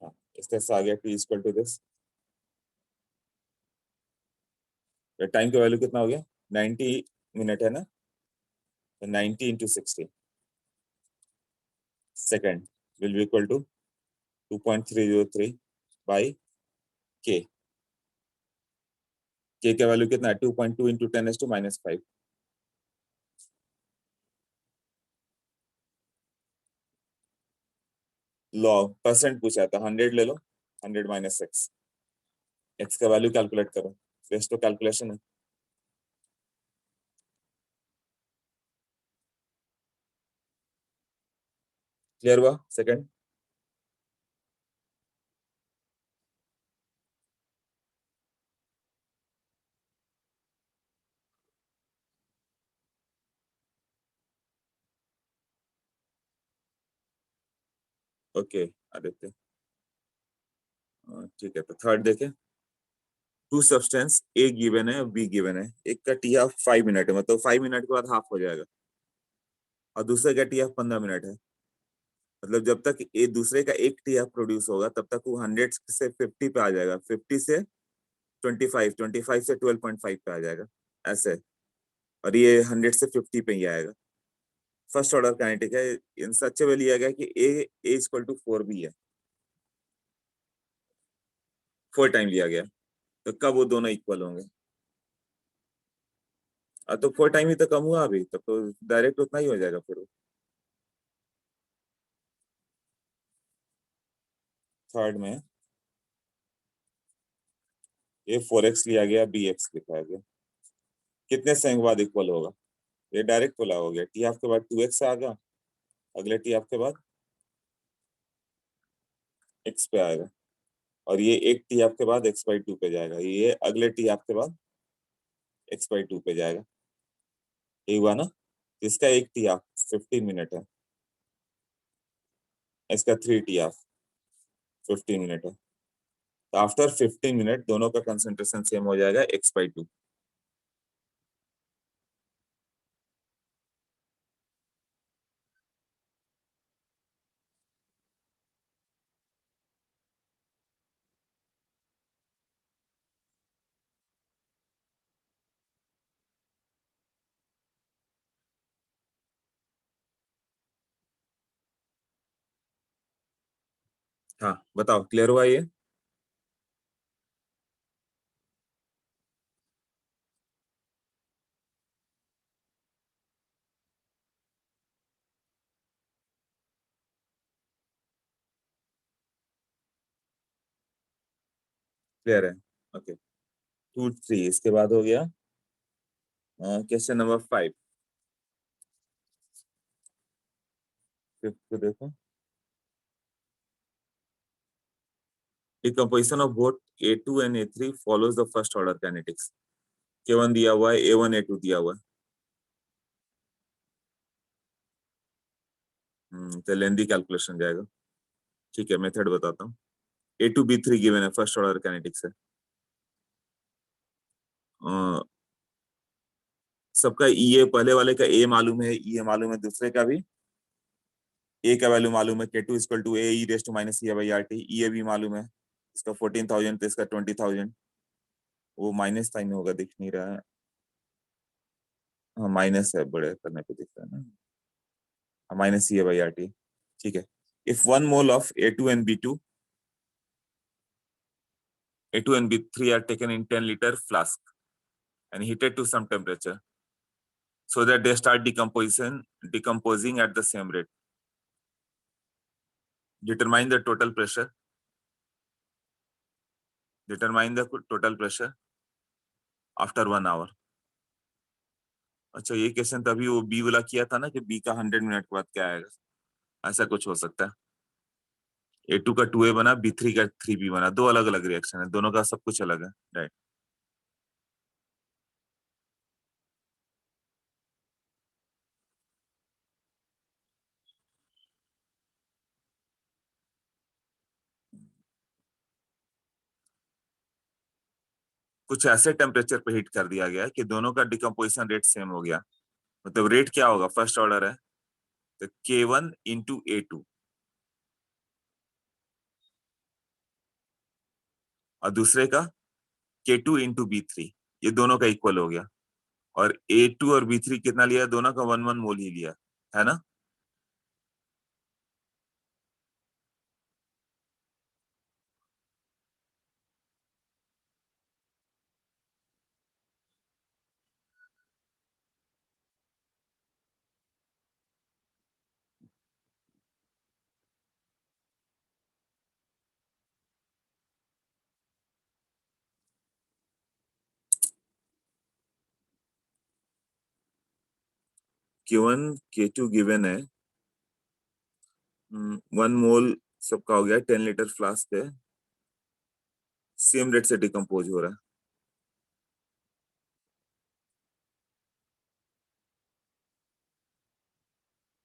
हाँ, इस तरह से आ गया t equal to this. Time का वैल्यू कितना हो गया, 90 मिनट है ना, तो 90 into 60 second will be equal to 2.303 by K. K का वैल्यू कितना है, 2.2 इंटू 10⁻⁻5। लॉग परसेंट पूछा था, 100 ले लो, 100 - 6, एक्स का वैल्यू कैलकुलेट करो, रेस्ट तो कैलकुलेशन है। क्लियर हुआ सेकंड? ओके आदित्य, ठीक है, तो थर्ड देखें। टू सब्सटेंस ए गिवन है, बी गिवन है। एक का टी हाफ 5 मिनट है, मतलब 5 मिनट के बाद हाफ हो जाएगा, और दूसरे का टी हाफ 15 मिनट है। मतलब जब तक ये दूसरे का एक टी हाफ प्रोड्यूस होगा तब तक वो 100 से 50 पे आ जाएगा, 50 से 25, 25 से 12.5 पे आ जाएगा, ऐसे। और ये 100 से 50 पे ही आएगा। फर्स्ट ऑर्डर काइनेटिक है, इन सच वे लिया गया कि ए इक्वल टू 4 भी है, 4 टाइम लिया गया, तो कब वो दोनों इक्वल होंगे? तो 4 टाइम ही तो कम हुआ अभी, तब तो डायरेक्ट उतना ही हो जाएगा फिर। थर्ड में ये 4x लिया गया, bx लिखा गया, कितने समय बाद इक्वल होगा? ये डायरेक्ट बोला हो गया, टी हाफ के बाद 2x आ गया, अगले टी हाफ के बाद x पे आएगा, और ये एक टी हाफ के बाद x/2 पे जाएगा, ये अगले टी हाफ के बाद x/2 पे जाएगा। ये हुआ ना? इसका एक टी हाफ 15 मिनट है, इसका 3 टी हाफ 15 मिनट है, तो आफ्टर 15 मिनट दोनों का कंसेंट्रेशन सेम हो जाएगा, x/2। हाँ बताओ, क्लियर हुआ ये? क्लियर है, ओके। 2 3 इसके बाद हो गया क्वेश्चन नंबर 5। फिफ्थ को देखो, decomposition of both A2 and A3 follows the first order kinetics। K1 दिया हुआ है, A1 A2 दिया हुआ है। तो लेंदी कैलकुलेशन जाएगा। ठीक है, मेथड बताता हूँ। A2 B3 गिवन है, फर्स्ट ऑर्डर काइनेटिक्स है। सबका E A, पहले वाले का A मालूम है, E A मालूम है, दूसरे का भी A का वैल्यू मालूम है, K2 equal to A E raise to minus E by RT। E A भी मालूम है, इसका 14,000 तो इसका 20,000। वो माइनस साइन होगा, दिख नहीं रहा है। हाँ माइनस है, बड़े करने पे दिख रहा है ना, माइनस E बाई RT। ठीक है। If 1 mole of A2 and B2, A2 and B3 are taken in 10-liter flask and heated to some temperature so that they start decomposing at the same rate. Determine the total pressure. Determine the total pressure after 1 hour. अच्छा, ये question तभी वो B वाला किया था ना, कि B का 100 मिनट के बाद क्या आएगा, ऐसा कुछ हो सकता है। A2 का 2A बना, B3 का 3B बना, दो अलग अलग रिएक्शन है, दोनों का सब कुछ अलग है, राइट। कुछ ऐसे टेम्परेचर पे हीट कर दिया गया कि दोनों का डिकम्पोजिशन रेट सेम हो गया। मतलब रेट क्या होगा, फर्स्ट ऑर्डर है, तो K1 इंटू A2। और दूसरे का K2 इंटू B3, ये दोनों का इक्वल हो गया। और A2 और B3 कितना लिया, दोनों का 1 1 मोल ही लिया है ना। K1 K2 गिवन है, 1 मोल सबका हो गया, 10 लीटर फ्लास्क है, सेम रेट से डिकम्पोज हो रहा है।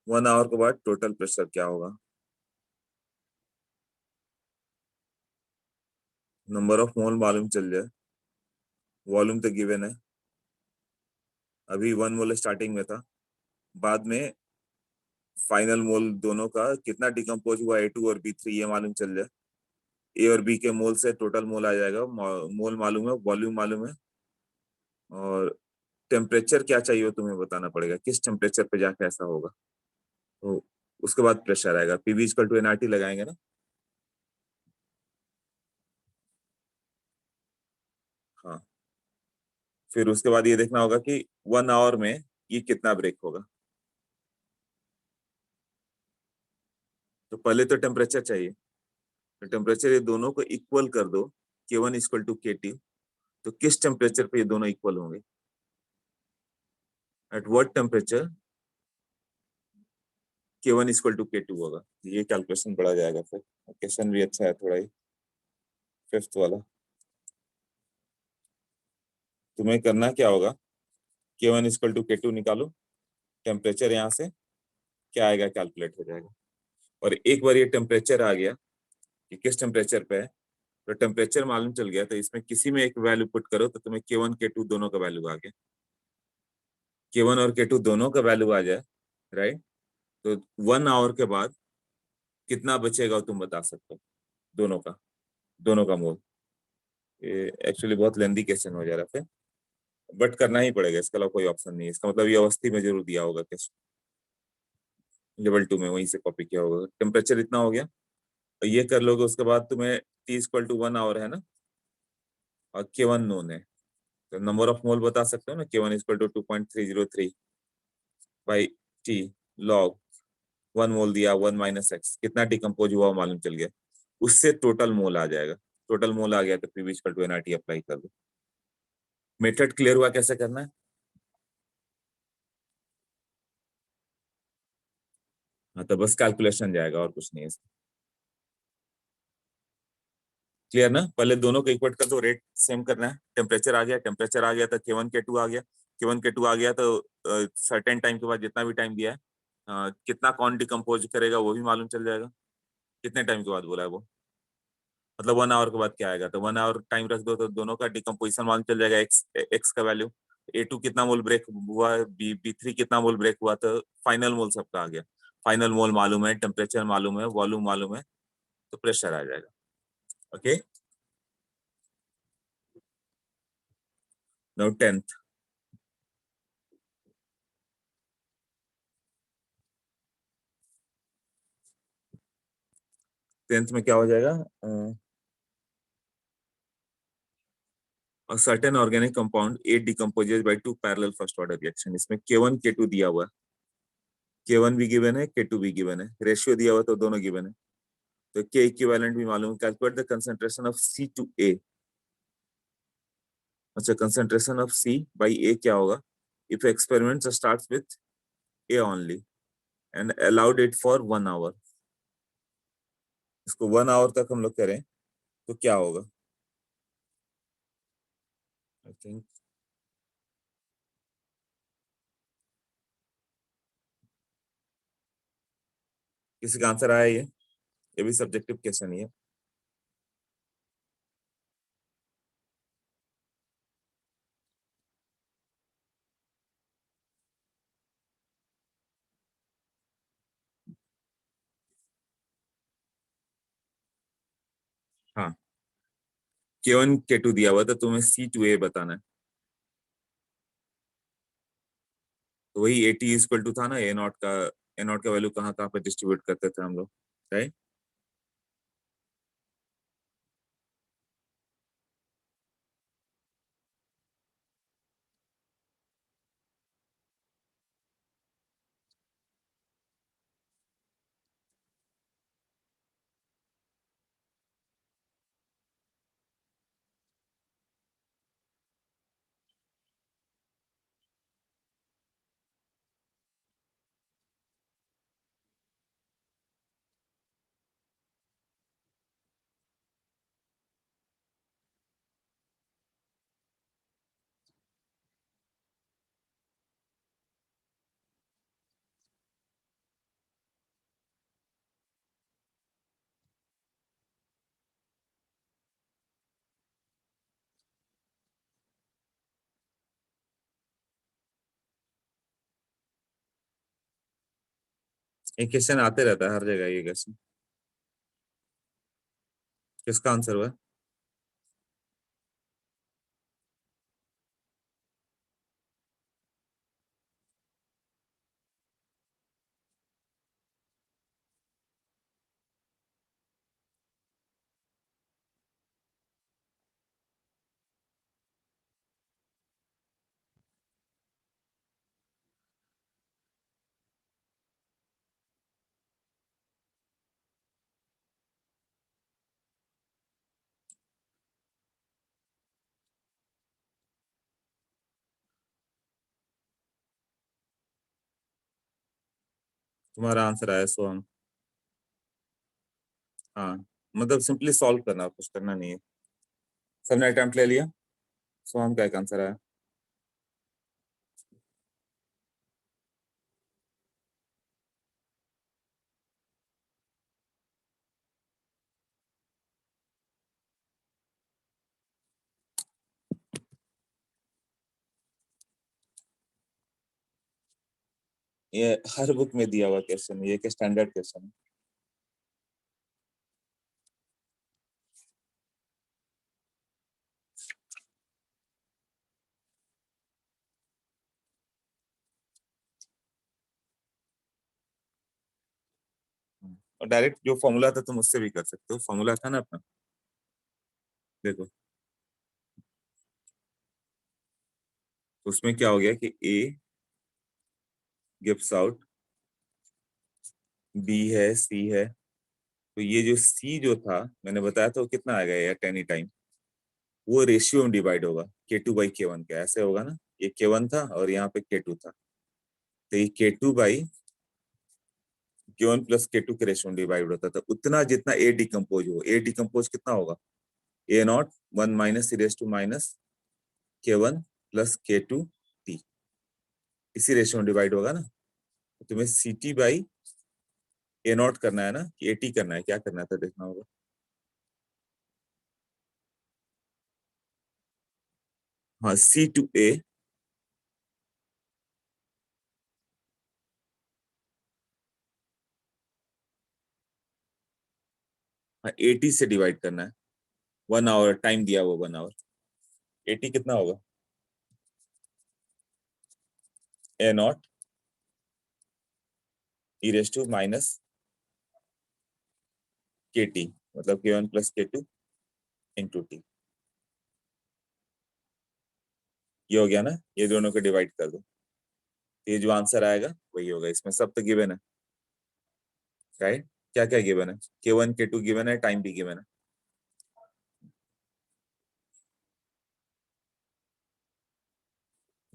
1 आवर के बाद टोटल प्रेशर क्या होगा। नंबर ऑफ मोल मालूम चल जाए, वॉल्यूम तो गिवन है, अभी 1 मोल स्टार्टिंग में था, बाद में फाइनल मोल दोनों का कितना डिकम्पोज हुआ A2 और B3 ये मालूम चल जाए। ए और बी के मोल से टोटल मोल आ जाएगा, मोल मालूम है, वॉल्यूम मालूम है, और टेम्परेचर क्या चाहिए वो तुम्हें बताना पड़ेगा, किस टेम्परेचर पे जाके ऐसा होगा। तो उसके बाद प्रेशर आएगा, पीवी इक्वल टू एनआरटी लगाएंगे ना। हाँ, फिर उसके बाद ये देखना होगा कि 1 आवर में ये कितना ब्रेक होगा। तो पहले तो टेम्परेचर चाहिए, तो टेम्परेचर ये दोनों को इक्वल कर दो, K1 इक्वल टू K2। तो किस टेम्परेचर पे ये दोनों इक्वल होंगे, at what temperature K1 equal to K2 होगा। ये कैलकुलेशन बढ़ा जाएगा, फिर क्वेश्चन भी अच्छा है थोड़ा ही, फिफ्थ वाला। तुम्हें करना क्या होगा, K1 इक्वल टू K2 निकालो, टेम्परेचर यहाँ से क्या आएगा कैलकुलेट हो जाएगा। और एक बार ये टेम्परेचर आ गया कि किस टेम्परेचर पे है, तो टेम्परेचर मालूम चल गया, तो इसमें किसी में एक वैल्यू पुट करो तो तुम्हें K1 K2 दोनों का वैल्यू आ गया। K1 और K2 दोनों का वैल्यू आ जाए, राइट, तो 1 आवर के बाद कितना बचेगा वो तुम बता सकते हो, दोनों का मोल। ये एक्चुअली बहुत लेंदी क्वेश्चन हो जा रहा है, बट करना ही पड़ेगा, इसके अलावा कोई ऑप्शन नहीं है। इसका मतलब ये अवस्थी में जरूर दिया होगा क्वेश्चन, लेवल 2 में वहीं से कॉपी किया होगा। टेम्परेचर इतना हो गया, और ये कर लोगे, उसके बाद तुम्हें T इक्वल टू 1 आवर है ना, और K1 नोन है, तो नंबर ऑफ मोल बता सकते हो ना, K1 equal to 2.303 by T log 1 mole दिया, 1 - x कितना डिकम्पोज हुआ वो मालूम चल गया, उससे टोटल मोल आ जाएगा। टोटल मोल आ गया तो PV equal to NRT apply कर दो। मेथड क्लियर हुआ कैसे करना है। हाँ, तो बस कैलकुलेशन जाएगा और कुछ नहीं है। क्लियर ना, पहले दोनों को इक्वेट कर दो, रेट सेम करना है। टेम्परेचर आ गया तो K1 K2 आ गया, K1 K2 आ गया तो सर्टेन टाइम के बाद जितना भी टाइम दिया है, कितना कौन डिकम्पोज करेगा वो भी मालूम चल जाएगा। कितने टाइम के बाद बोला है वो, मतलब 1 आवर के बाद क्या आएगा, तो 1 आवर टाइम रख दो तो दोनों का डिकम्पोजिशन मालूम चल जाएगा, एक्स एक्स का वैल्यू, A2 कितना मोल ब्रेक हुआ, B3 कितना मोल ब्रेक हुआ, तो फाइनल मोल सबका आ गया। फाइनल मोल मालूम है, टेम्परेचर मालूम है, वॉल्यूम मालूम है, तो प्रेशर आ जाएगा। Okay, now 10th। 10th में क्या हो जाएगा, a certain organic compound A decomposes by two parallel first order reaction। इसमें K1 K2 दिया हुआ है, K1 भी गिवन है, K2 भी गिवन है, रेशियो दिया हुआ तो दोनों गिवन है, तो K इक्विवेलेंट भी मालूम है। Calculate the concentration of C to A। अच्छा, concentration of C by A क्या होगा, if experiment starts with A only and allowed it for 1 hour. इसको 1 आवर तक हम लोग करें तो क्या होगा, आई थिंक किसी का आंसर आया ये भी सब्जेक्टिव क्वेश्चन ही है। हाँ, K1 K2 दिया हुआ था, तुम्हें C2A बताना है। तो वही AT इक्वल टू था ना A0 का वैल्यू कहाँ कहाँ पे डिस्ट्रीब्यूट करते थे हम लोग, राइट। ये क्वेश्चन आते रहता है हर जगह, ये क्वेश्चन। किसका आंसर हुआ? तुम्हारा आंसर आया सोहम। हाँ, मतलब सिंपली सॉल्व करना, कुछ करना नहीं है। सबने अटेम्प्ट ले लिया। सोहम का एक आंसर आया। ये हर बुक में दिया हुआ क्वेश्चन, ये एक स्टैंडर्ड क्वेश्चन है। और डायरेक्ट जो फॉर्मूला था तुम उससे भी कर सकते हो, फॉर्मूला था ना अपना। देखो, तो उसमें क्या हो गया कि A गिव्स आउट, B है, C है। तो ये जो C जो था मैंने बताया था वो कितना आएगा यार, 10 टाइम। वो रेशियो में डिवाइड होगा K2/K1 का, ऐसे होगा ना। ये K1 था और यहाँ पे K2 था, तो ये K2/K1 प्लस K2 के रेशियो में डिवाइड होता था। उतना जितना A डिकम्पोज हो, A डिकम्पोज कितना होगा, A0 1 minus E⁻−K1 plus K2T, इसी रेशियो में डिवाइड होगा ना। तो तुम्हें CT/A0 करना है ना कि AT करना है, क्या करना था देखना होगा। हाँ, C/A, हाँ AT से डिवाइड करना है। 1 आवर टाइम दिया हुआ, 1 आवर। AT कितना होगा, A0 E⁻KT, मतलब K1 plus K2 into T। ये हो गया ना, ये दोनों को डिवाइड कर दो, ये जो आंसर आएगा वही होगा। इसमें सब तो गिवन है, राइट। क्या क्या गिवन है, K1 K2 गिवन है, टाइम भी गिवन है।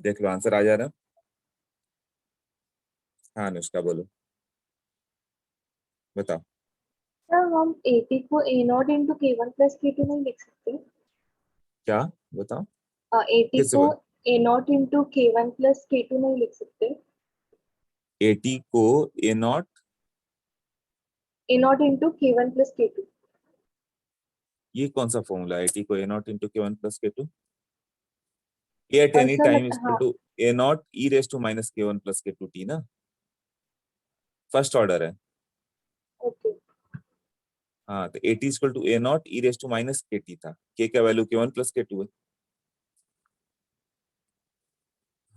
देख लो आंसर आ जा रहा है। हाँ अनुष्का बोलो, बताओ। क्या हम एटी को A0 × K1 + K2 नहीं लिख सकते? क्या, बताओ, एटी फिर से को बोलो। A0 × K1 + K2 नहीं लिख सकते? AT को A0, A0 × K1 + K2। ये कौन सा फॉर्मूला है, AT को A0 into K1 plus K2? A at any sir time is equal हाँ। to A0 E⁻−K1 plus K2T ना, फर्स्ट ऑर्डर है। ओके। हाँ, तो AT equal to A not E raise to minus K T था, K का value के one plus k to है।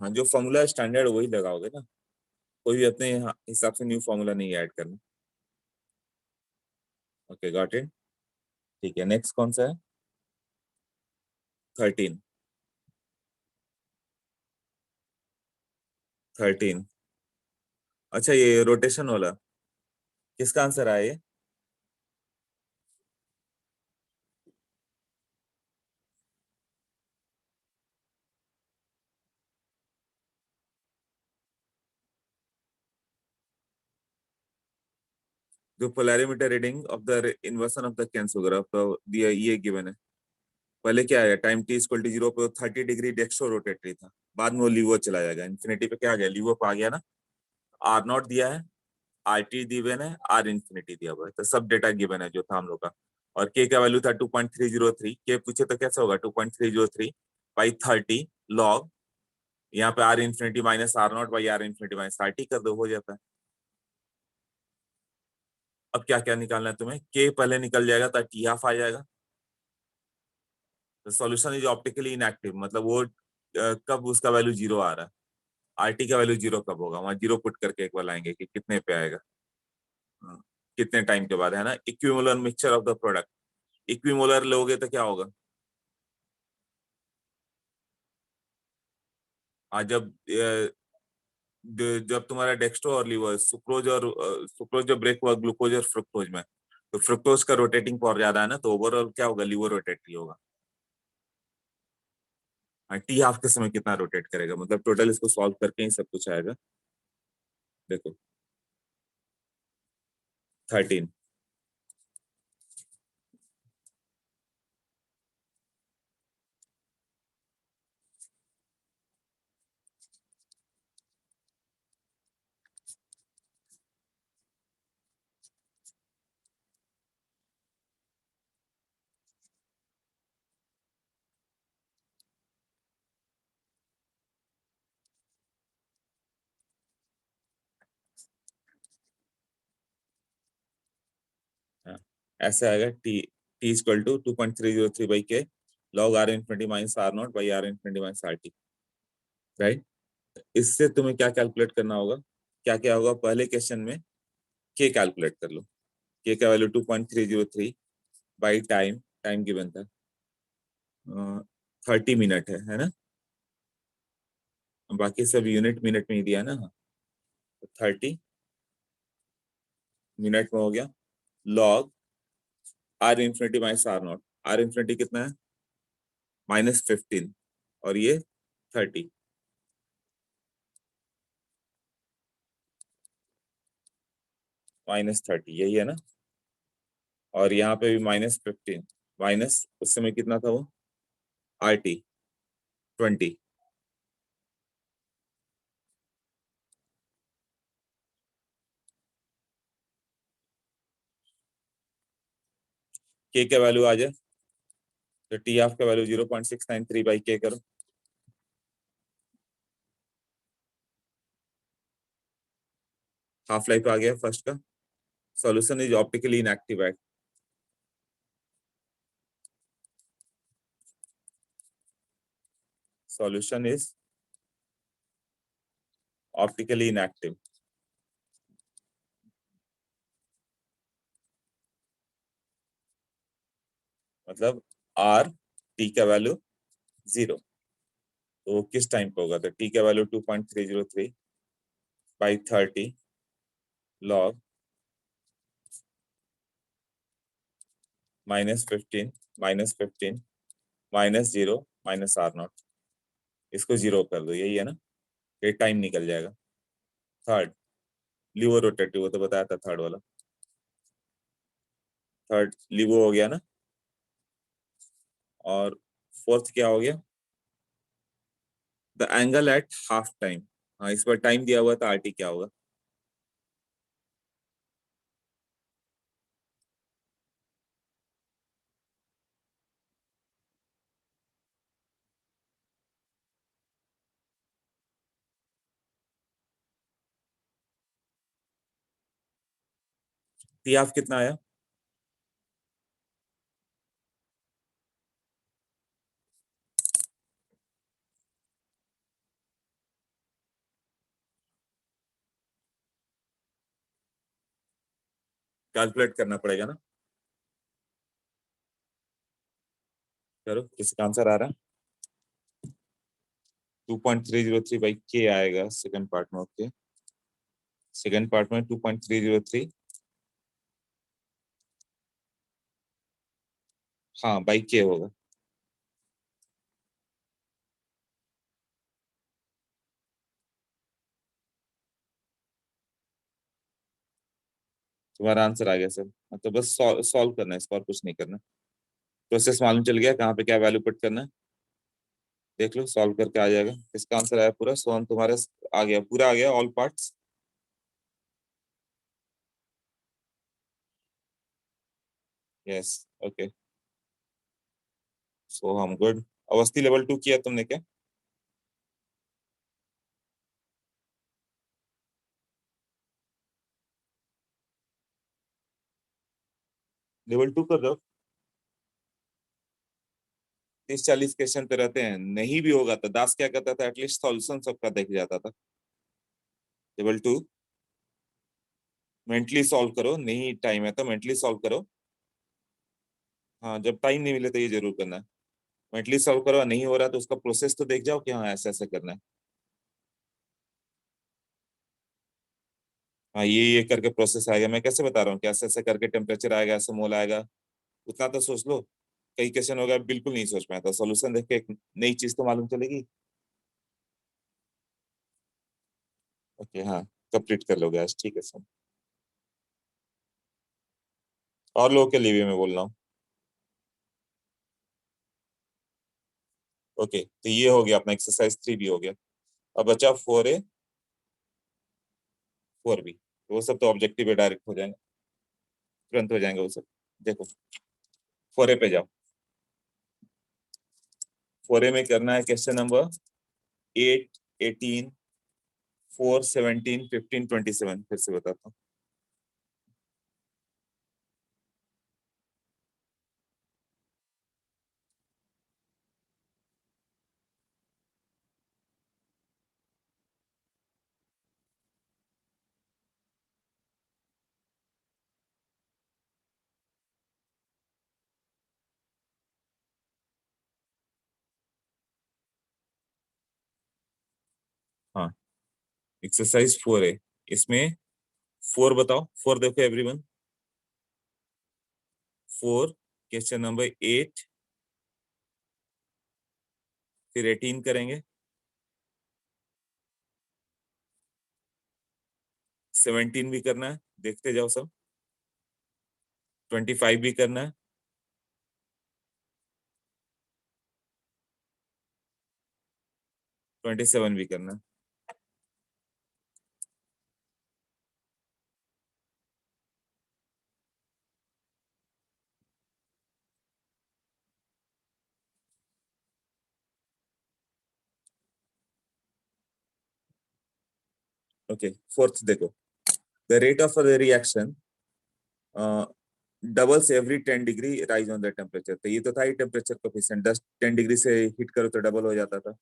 हाँ, जो फॉर्मूला स्टैंडर्ड वही लगाओगे ना, कोई भी अपने हिसाब से न्यू फॉर्मूला नहीं ऐड करना। Okay, got it. ठीक है, नेक्स्ट कौन सा है? 13। 13। अच्छा, ये रोटेशन वाला किसका आंसर आया ये? जो polarimeter reading of the inversion of the cane sugar दिया, ये गिवन है। पहले क्या है, time t equal to zero पे 30 डिग्री डेक्स्ट्रो रोटेटरी था, बाद में वो लीवर चला जाएगा, इन्फिनिटी पे क्या आ गया, लीवर पे आ गया ना। आर नॉट दिया है, आर टी गिवन है, आर इन्फिनिटी दिया हुआ है, तो सब डेटा गिवन है जो था हम लोग का। और के का वैल्यू था 2.303, के पूछे तो कैसे होगा, 2.303 बाई 30 लॉग, यहाँ पे R infinity minus are not by R infinity minus are T कर दो, हो जाता है। अब क्या क्या निकालना है तुम्हें, के पहले निकल जाएगा तो टी हाफ आ जाएगा। तो सॉल्यूशन इज ऑप्टिकली इनएक्टिव, मतलब वो कब उसका वैल्यू जीरो आ रहा है, आर टी का वैल्यू जीरो कब होगा, वहां जीरो पुट करके एक बार लाएंगे कि कितने पे आएगा। हाँ, कितने टाइम के बाद, है ना। Equimolar mixture of the product, equimolar लोगे तो क्या होगा, आज जब तुम्हारा डेक्स्ट्रो और लीवर सुक्रोज जब ब्रेक हुआ ग्लूकोज और फ्रुक्टोज में, तो फ्रुक्टोज का रोटेटिंग पावर ज्यादा है ना, तो ओवरऑल क्या होगा, लीवर रोटेटरी होगा। हाँ, टी हाफ के समय कितना रोटेट करेगा, मतलब टोटल इसको सॉल्व करके ही सब कुछ आएगा। देखो, 13। हाँ, ऐसे आएगा, t t equal to 2.303 by k log r infinity minus are not by r infinity minus are t, right. इससे तुम्हें क्या कैलकुलेट करना होगा, क्या क्या होगा, पहले क्वेश्चन में के कैलकुलेट कर लो, के का value 2.303 by time, time given था 30 मिनट है ना। बाकी सब यूनिट मिनट में ही दिया ना, हाँ, तो 30 मिनट में हो गया, log R infinity minus are not, R infinity कितना है, -15, और ये 30, -30 यही है ना। और यहाँ पे भी -15, माइनस उस समय कितना था वो, आर टी 20, के वैल्यू आ जाए तो टी हाफ का वैल्यू 0.693 बाई के करो, हाफ लाइफ आ गया फर्स्ट का। सॉल्यूशन इज ऑप्टिकली इनएक्टिव है, सॉल्यूशन इज ऑप्टिकली इनएक्टिव, मतलब आर टी का वैल्यू 0, तो किस टाइम पे होगा, तो टी का value 2.303 by 30 log -15, -15 -0 minus are not, इसको जीरो कर दो, यही है ना, ये टाइम निकल जाएगा। थर्ड, लिवर रोटेटिव, वो तो बताया था थर्ड वाला, थर्ड लिवो हो गया ना। और फोर्थ क्या हो गया, the angle at half time. हाँ, इस पर टाइम दिया हुआ था, आरटी क्या होगा, टी हाफ कितना आया, कैलकुलेट करना पड़ेगा ना। करो, किसका आंसर आ रहा है? 2.303 बाई के आएगा सेकंड पार्ट में। ओके, सेकंड पार्ट में 2.303, हाँ बाई के होगा। तुम्हारा आंसर आ गया सर। तो बस सॉल्व करना है इसको, और कुछ नहीं करना। प्रोसेस मालूम चल गया कहाँ पे क्या वैल्यू पुट करना है। देख लो, सॉल्व करके आ जाएगा। इसका आंसर आया पूरा, सोन तुम्हारे आ गया, पूरा आ गया, ऑल पार्ट्स। यस, ओके, सो हम गुड। अवस्थी लेवल 2 किया तुमने क्या? लेवल 2 कर दो। 30-40 क्वेश्चन पे रहते हैं, नहीं भी होगा तो दास क्या करता था, एटलीस्ट सॉल्यूशन सबका देख जाता था। लेवल 2 मेंटली सॉल्व करो, नहीं टाइम है तो मेंटली सॉल्व करो। हाँ, जब टाइम नहीं मिले तो ये जरूर करना है। मेंटली सॉल्व करो, नहीं हो रहा तो उसका प्रोसेस तो देख जाओ कि हाँ ऐसा ऐसा करना है। हाँ, ये करके प्रोसेस आएगा, मैं कैसे बता रहा हूँ कि ऐसे ऐसे करके टेम्परेचर आएगा, ऐसे मोल आएगा। उतना तो सोच लो। कई क्वेश्चन होगा बिल्कुल नहीं सोच पाया, तो सोल्यूशन देख के एक नई चीज तो मालूम चलेगी। ओके, हाँ, कंप्लीट कर लोगे आज, ठीक है सर। और लोगों के लिए भी मैं बोल रहा हूँ। ओके, तो ये हो गया अपना एक्सरसाइज 3 भी हो गया। अब बचा 4A, 4B। वो सब तो ऑब्जेक्टिव है, डायरेक्ट हो जाएंगे, तुरंत हो जाएंगे वो सब। देखो, 4A पे जाओ। 4A में करना है क्वेश्चन नंबर 8, 18, 4, 17, 15, 27। फिर से बताता हूँ। हाँ, एक्सरसाइज 4A, इसमें 4 बताओ, 4 देखो एवरीवन। 4, क्वेश्चन नंबर 8, फिर 18 करेंगे, 17 भी करना है, देखते जाओ सब। 25 भी करना है, 27 भी करना है। ओके, फोर्थ देखो। The rate of the reaction doubles every 10 degree rise on the temperature. तो ये तो था ही टेम्परेचर कोफिशिएंट, 10 डिग्री से हिट करो तो डबल हो जाता था।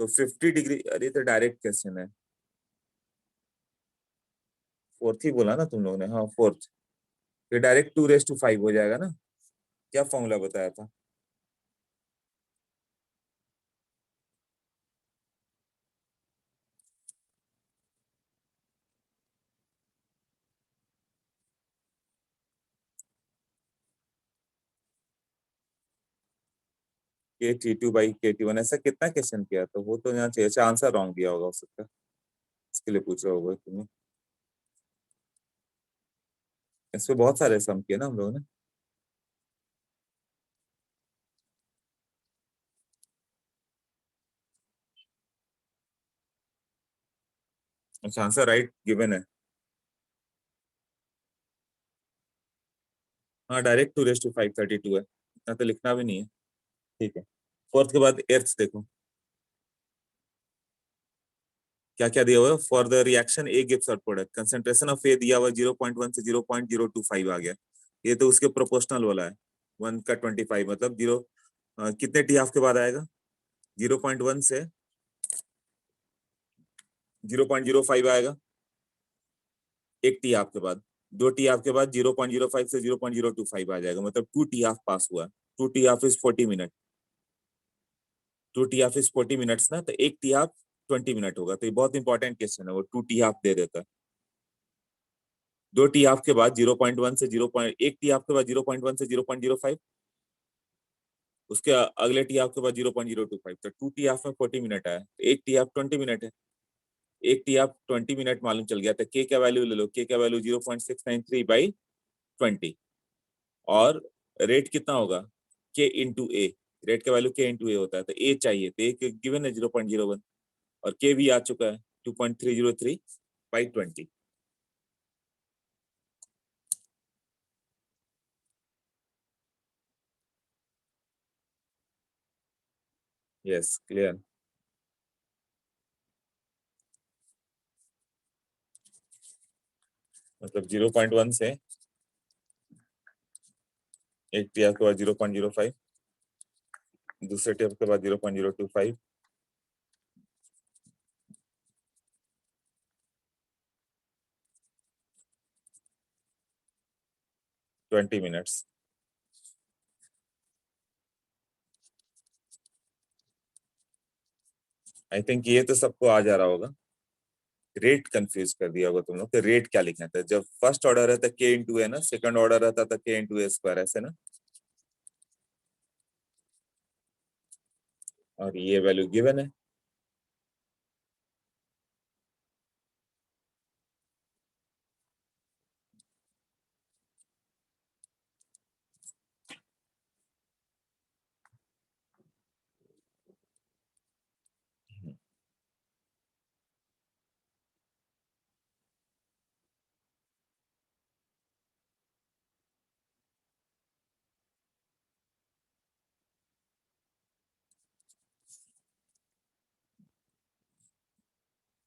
तो 50 डिग्री, अरे तो डायरेक्ट क्वेश्चन है। फोर्थ ही बोला ना तुम लोगों ने, हाँ फोर्थ। ये डायरेक्ट 2⁵ हो जाएगा ना। क्या फॉर्मूला बताया था? KT2/KT1, ऐसा कितना क्वेश्चन किया? तो वो तो यहाँ चाहिए। अच्छा, आंसर रॉन्ग दिया होगा हो सकता है, इसके लिए पूछ रहा होगा तुम्हें। इसमें बहुत सारे सम किए ना हम लोगों ने। अच्छा, आंसर राइट गिवन है। हाँ, डायरेक्ट 2⁵32 है, इतना तो लिखना भी नहीं है। ठीक है, फोर्थ के बाद एर्थ देखो। क्या क्या दिया हुआ है? For the reaction a gives out product, concentration of a दिया हुआ 0.1 से 0.025 आ गया। ये तो उसके प्रोपोर्शनल वाला है। 1 का 25 मतलब जीरो, कितने टी हाफ के बाद आएगा? 0.1 से 0.05 आएगा एक टी हाफ के बाद। दो टी हाफ के बाद 0.05 से 0.025 आ जाएगा, मतलब 2 टी हाफ पास हुआ। 2 T half is 40 minute, 2 T half is 40 minutes ना, तो एक टी हाफ 20 मिनट होगा। तो ये बहुत इंपॉर्टेंट क्वेश्चन है, वो 2 टी हाफ दे देता है। दो टी हाफ के बाद 0.1 से 1 टी हाफ के बाद 0.1 से 0.05, उसके अगले टी हाफ के बाद 0.025, तो 2 टी हाफ में 40 मिनट आया, तो एक टी हाफ 20 मिनट है। एक टी हाफ 20 मिनट मालूम चल गया, तो के का वैल्यू ले लो, के का वैल्यू 0.693/20, और रेट कितना होगा, के इंटू ए, रेट का वैल्यू के इंटू ए होता है, तो ए चाहिए, तो ए गिवन है 0.01, और के भी आ चुका है 2.303/20। Yes clear. मतलब 0.1 से एक टी के बाद 0.05, दूसरे टेप के बाद 0.025, 20 मिनट्स। आई थिंक ये तो सबको आ जा रहा होगा। रेट कंफ्यूज कर दिया होगा तुम लोग, तो रेट क्या लिखना था, जब फर्स्ट ऑर्डर रहता के इंटू ए ना, सेकंड ऑर्डर रहता था के इंटू ए स्क्वायर, ऐसे ना, और ये वैल्यू गिवन है।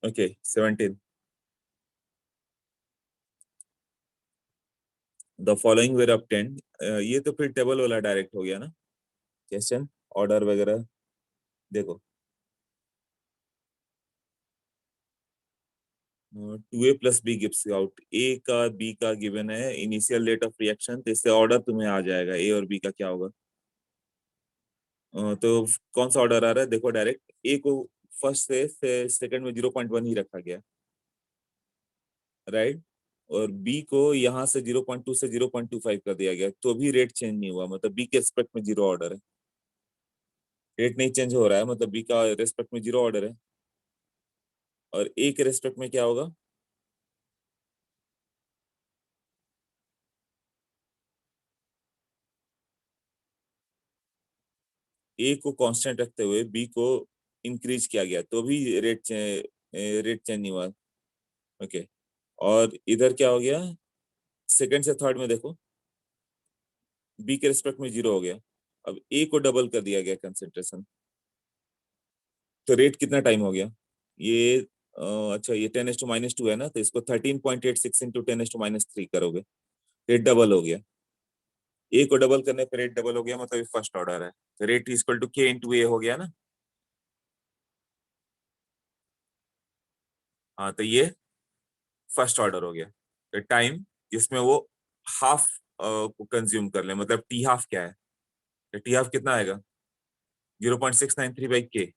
Okay 17, the following were obtained, ये तो फिर टेबल वाला डायरेक्ट हो गया ना क्वेश्चन, ऑर्डर वगैरह। देखो 2a प्लस बी गिव्स आउट, ए का बी का गिवन है इनिशियल रेट ऑफ रिएक्शन, तो इससे ऑर्डर तुम्हें आ जाएगा ए और बी का क्या होगा। तो कौन सा ऑर्डर आ रहा है, देखो डायरेक्ट ए को फर्स्ट से सेकंड में 0.1 ही रखा गया, राइट, और बी को यहाँ से 0.2 से 0.25 कर दिया गया, तो भी रेट चेंज नहीं हुआ, मतलब बी के रेस्पेक्ट में जीरो ऑर्डर है। रेट नहीं चेंज हो रहा है, मतलब बी का रेस्पेक्ट में जीरो ऑर्डर है। और ए के रेस्पेक्ट में क्या होगा, ए को कांस्टेंट रखते हुए बी को इंक्रीज किया गया, तो भी रेट चेंज नहीं हुआ। ओके, और इधर क्या हो गया, सेकंड से थर्ड में देखो बी के रिस्पेक्ट में जीरो हो गया, अब ए को डबल कर दिया गया कंसेंट्रेशन, तो रेट कितना टाइम हो गया, ये अच्छा ये 10⁻² है ना, तो इसको 13.86 इंटू 10⁻³ करोगे, रेट डबल हो गया। ए को डबल करने पर रेट डबल हो गया, मतलब फर्स्ट ऑर्डर है, तो रेट इक्वल टू के इंटू ए हो गया ना। हाँ, तो ये फर्स्ट ऑर्डर हो गया, तो टाइम जिसमें वो हाफ को कंज्यूम कर ले, मतलब टी हाफ क्या है, तो टी हाफ कितना आएगा 0.693/k,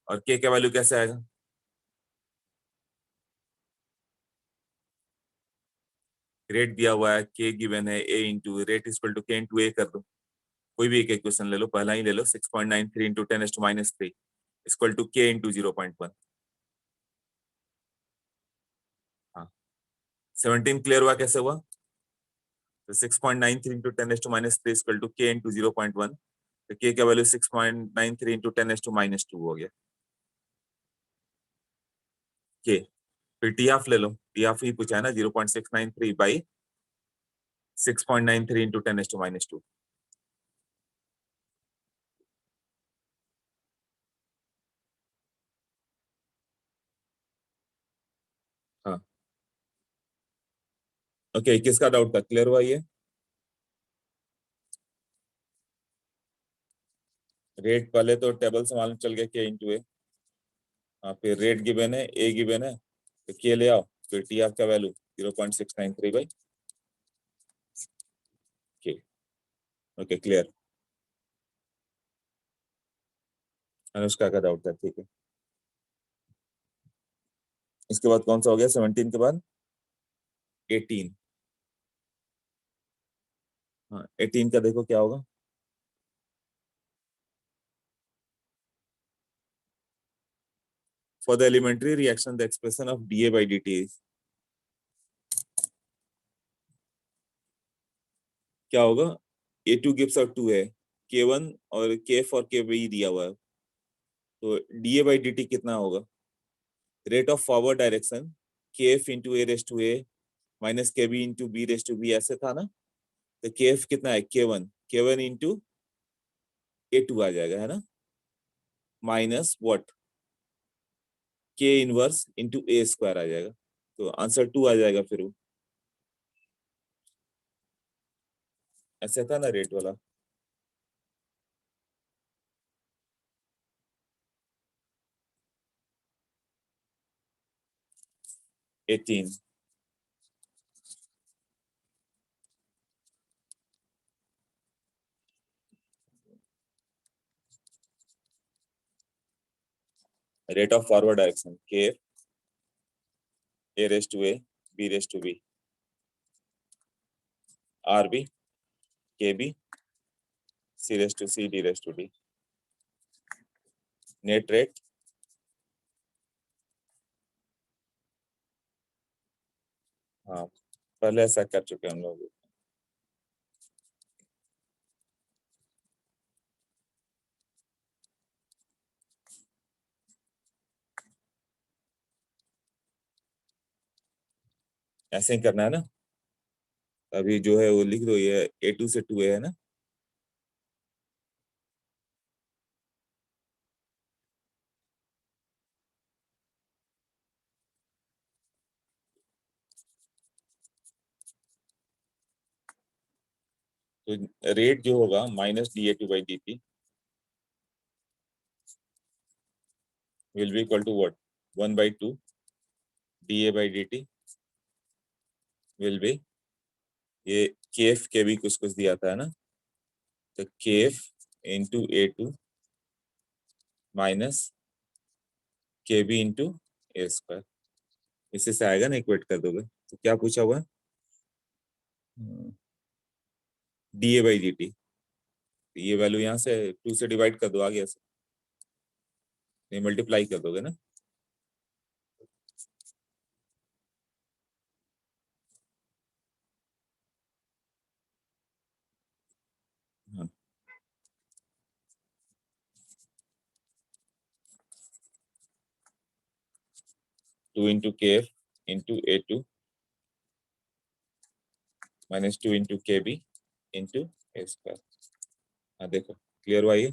और के का वैल्यू कैसे आएगा, रेट दिया हुआ है, के गिवन है, ए इंटू रेट इक्वल टू के इंटू ए कर दो, कोई भी एक इक्वेशन ले लो, पहला ही ले लो, 6.93 इंटू 10⁻³ इक्वल टू के इंटू 0.1। हाँ, 17 क्लियर हुआ कैसे हुआ, तो 6.93 इंटू 10⁻³ इक्वल टू के इंटू 0.1, तो के का वैल्यू 6.93 इंटू 10⁻² हो गया के। फिर टी हाफ ले लो, टी हाफ ही पूछा है ना, 0.693/6.93 इंटू 10⁻²। हाँ ओके, किसका डाउट था, क्लियर हुआ ये, रेट पहले तो टेबल से मालूम चल गया के इंटू ए। हाँ, फिर रेट गिवन है, ए गिवन है, तो के ले आओ, फिर टी हाफ का value 0.693 by k. Okay clear. Anushka का डाउट था, ठीक है। इसके बाद कौन सा हो गया 17 के बाद 18। हाँ 18 का देखो क्या होगा। For the elementary reaction, the expression of dA by dt is, क्या होगा, A2 गिव्स और 2 है, K1 और KF और KB दिया हुआ है, तो dA by dt कितना होगा, rate of forward direction KF into A raise to A minus KB into B raise to B, ऐसे था ना। तो KF कितना है, K1 इंटू A2 आ जाएगा, है ना, minus what, K inverse into A square आ जाएगा, तो आंसर 2 आ जाएगा फिर वो, ऐसे था ना रेट वाला। Eighteen rate of forward direction KF A raise to A B raise to B RB KB C raise to C D raise to D, net rate हाँ पहले ऐसा कर चुके हैं हम लोग। ऐसे ही करना है ना, अभी जो है वो लिख दो, ये A2 से 2A है ना। तो रेट जो होगा minus dA2 by dt will be equal to what, 1/2 dA by dt will be, ये KF KB कुछ कुछ दिया था, है ना, तो KF into A2 minus KB into A square, इससे से आएगा ना, इक्वेट कर दोगे तो क्या पूछा हुआ है, dA by dt, ये वैल्यू यहाँ से 2 से डिवाइड कर दो, आ गया, ये मल्टीप्लाई कर दोगे ना। हाँ 2 into KF into A2 minus 2 into KB into A square. हाँ देखो क्लियर हुआ ये।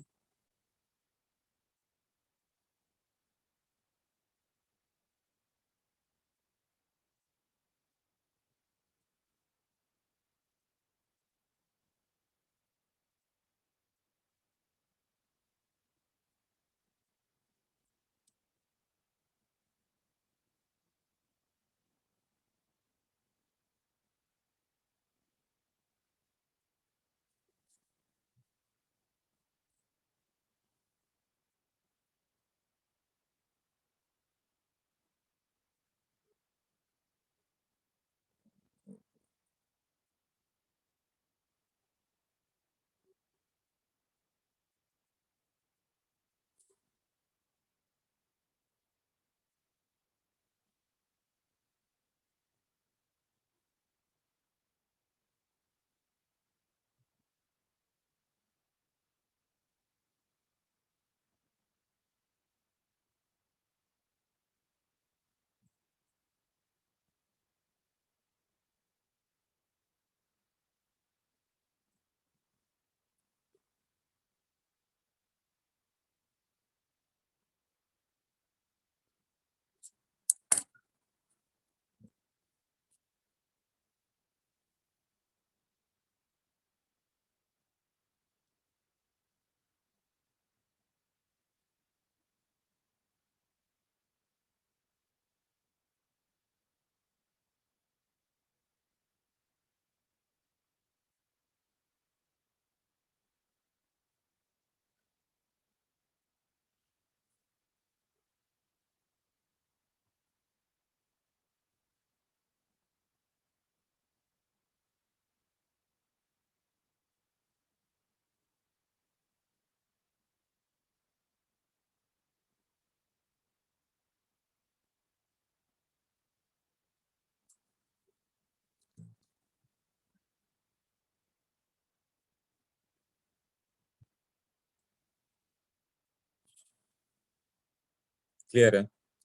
क्लियर है?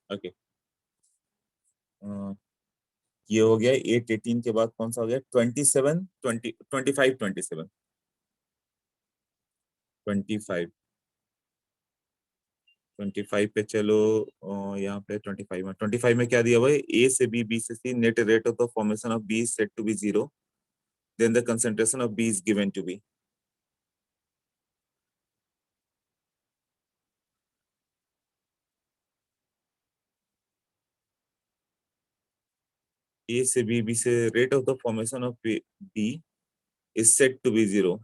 ओके। ये हो गया 8 18 के बाद कौन सा हो गया? 27 20 25 27 25 25 पे चलो। यहाँ पे 25 में क्या दिया हुआ है? ए से बी, बी से c, net rate of the formation of B is set to B 0, then the concentration of B is given to b. A से बी से rate of the formation of B is set to B 0,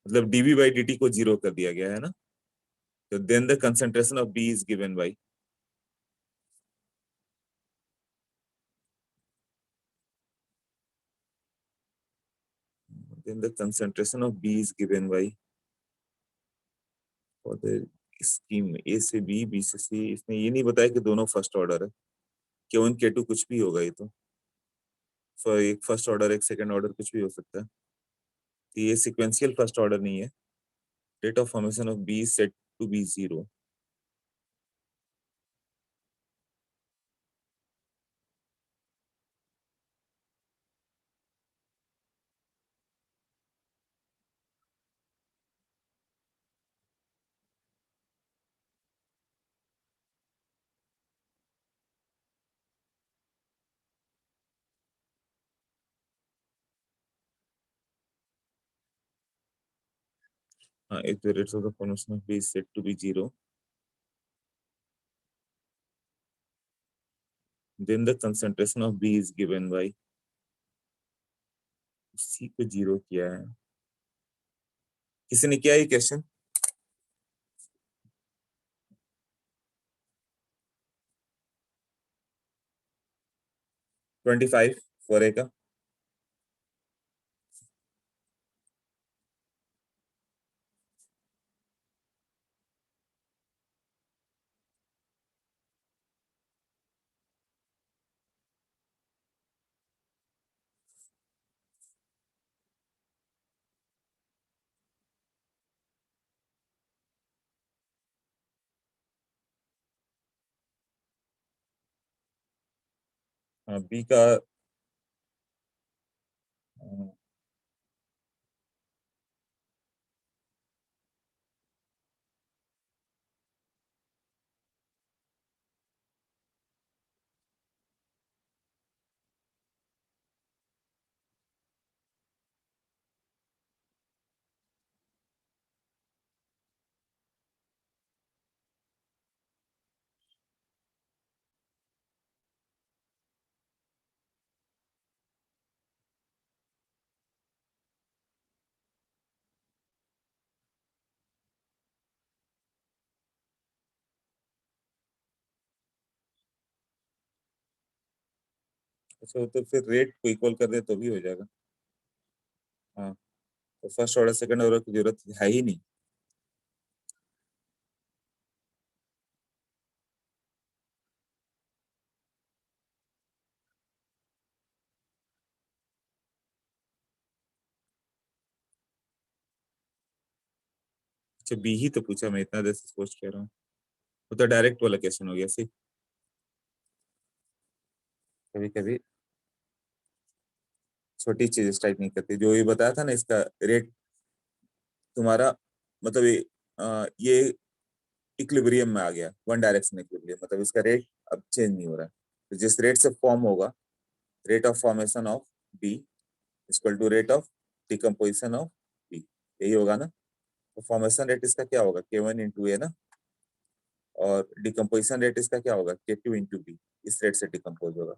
मतलब dB by D T को 0 कर दिया गया है ना। तो then the concentration of B is given by, then the concentration of B is given by for the scheme a से b, b से सी। इसने ये नहीं बताया कि दोनों फर्स्ट ऑर्डर है, K1 K2 कुछ भी होगा ये तो। एक फर्स्ट ऑर्डर एक सेकंड ऑर्डर कुछ भी हो सकता है, तो ये सिक्वेंशियल फर्स्ट ऑर्डर नहीं है। Rate of formation of B set to B 0। हाँ, if the rate of the formation of B is set to be 0, then the concentration of B is given by, C को 0 किया है। किसी ने किया ये क्वेश्चन? 25 फॉर ए का। हाँ, बी का अच्छा, तो फिर रेट को इक्वल कर दे तो भी हो जाएगा। हाँ, तो फर्स्ट ऑर्डर सेकंड ऑर्डर की जरूरत है ही नहीं। अच्छा, बी ही तो पूछा, मैं इतना देर से सोच कह रहा हूँ। वो तो डायरेक्ट वाला क्वेश्चन हो गया। सी कभी कभी छोटी चीज स्ट्राइक नहीं करती। जो ये बताया था ना, इसका रेट तुम्हारा, मतलब ये इक्विलिब्रियम में आ गया, वन डायरेक्शन इक्विलिब्रियम, मतलब इसका रेट अब चेंज नहीं हो रहा है। तो जिस रेट से फॉर्म होगा, rate of formation of B equal to rate of decomposition of B, यही होगा ना। तो फॉर्मेशन रेट इसका क्या होगा? K1 इंटू ए ना, और डिकम्पोजिशन रेट इसका क्या होगा? K2 into B. इस रेट से डिकम्पोज होगा।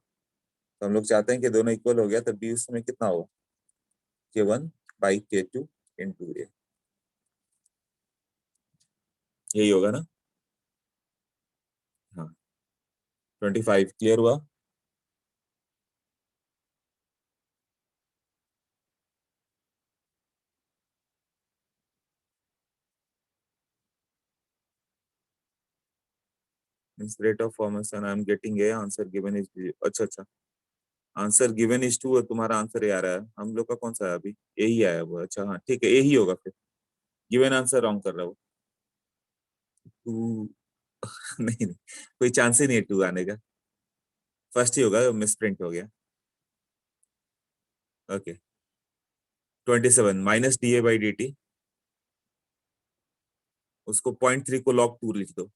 तो हम लोग चाहते हैं कि दोनों इक्वल हो गया, तो बी उसमें कितना होगा? K1 बाई K2 इंटू ए, यही होगा ना। हाँ, 25 क्लियर हुआ? Means rate of formation I am getting a, answer given is, अच्छा अच्छा, आंसर गिवन इज 2 और तुम्हारा आंसर ये आ रहा है। हम लोग का कौन सा है अभी? यही आया हुआ। अच्छा हाँ ठीक है, यही होगा फिर। गिवन आंसर रॉन्ग कर रहा हूँ। टू नहीं नहीं, कोई चांस ही नहीं है टू आने का, फर्स्ट ही होगा, मिस प्रिंट हो गया। Okay 27 minus D A by D T, उसको 0.3 को लॉग टू लिख दो,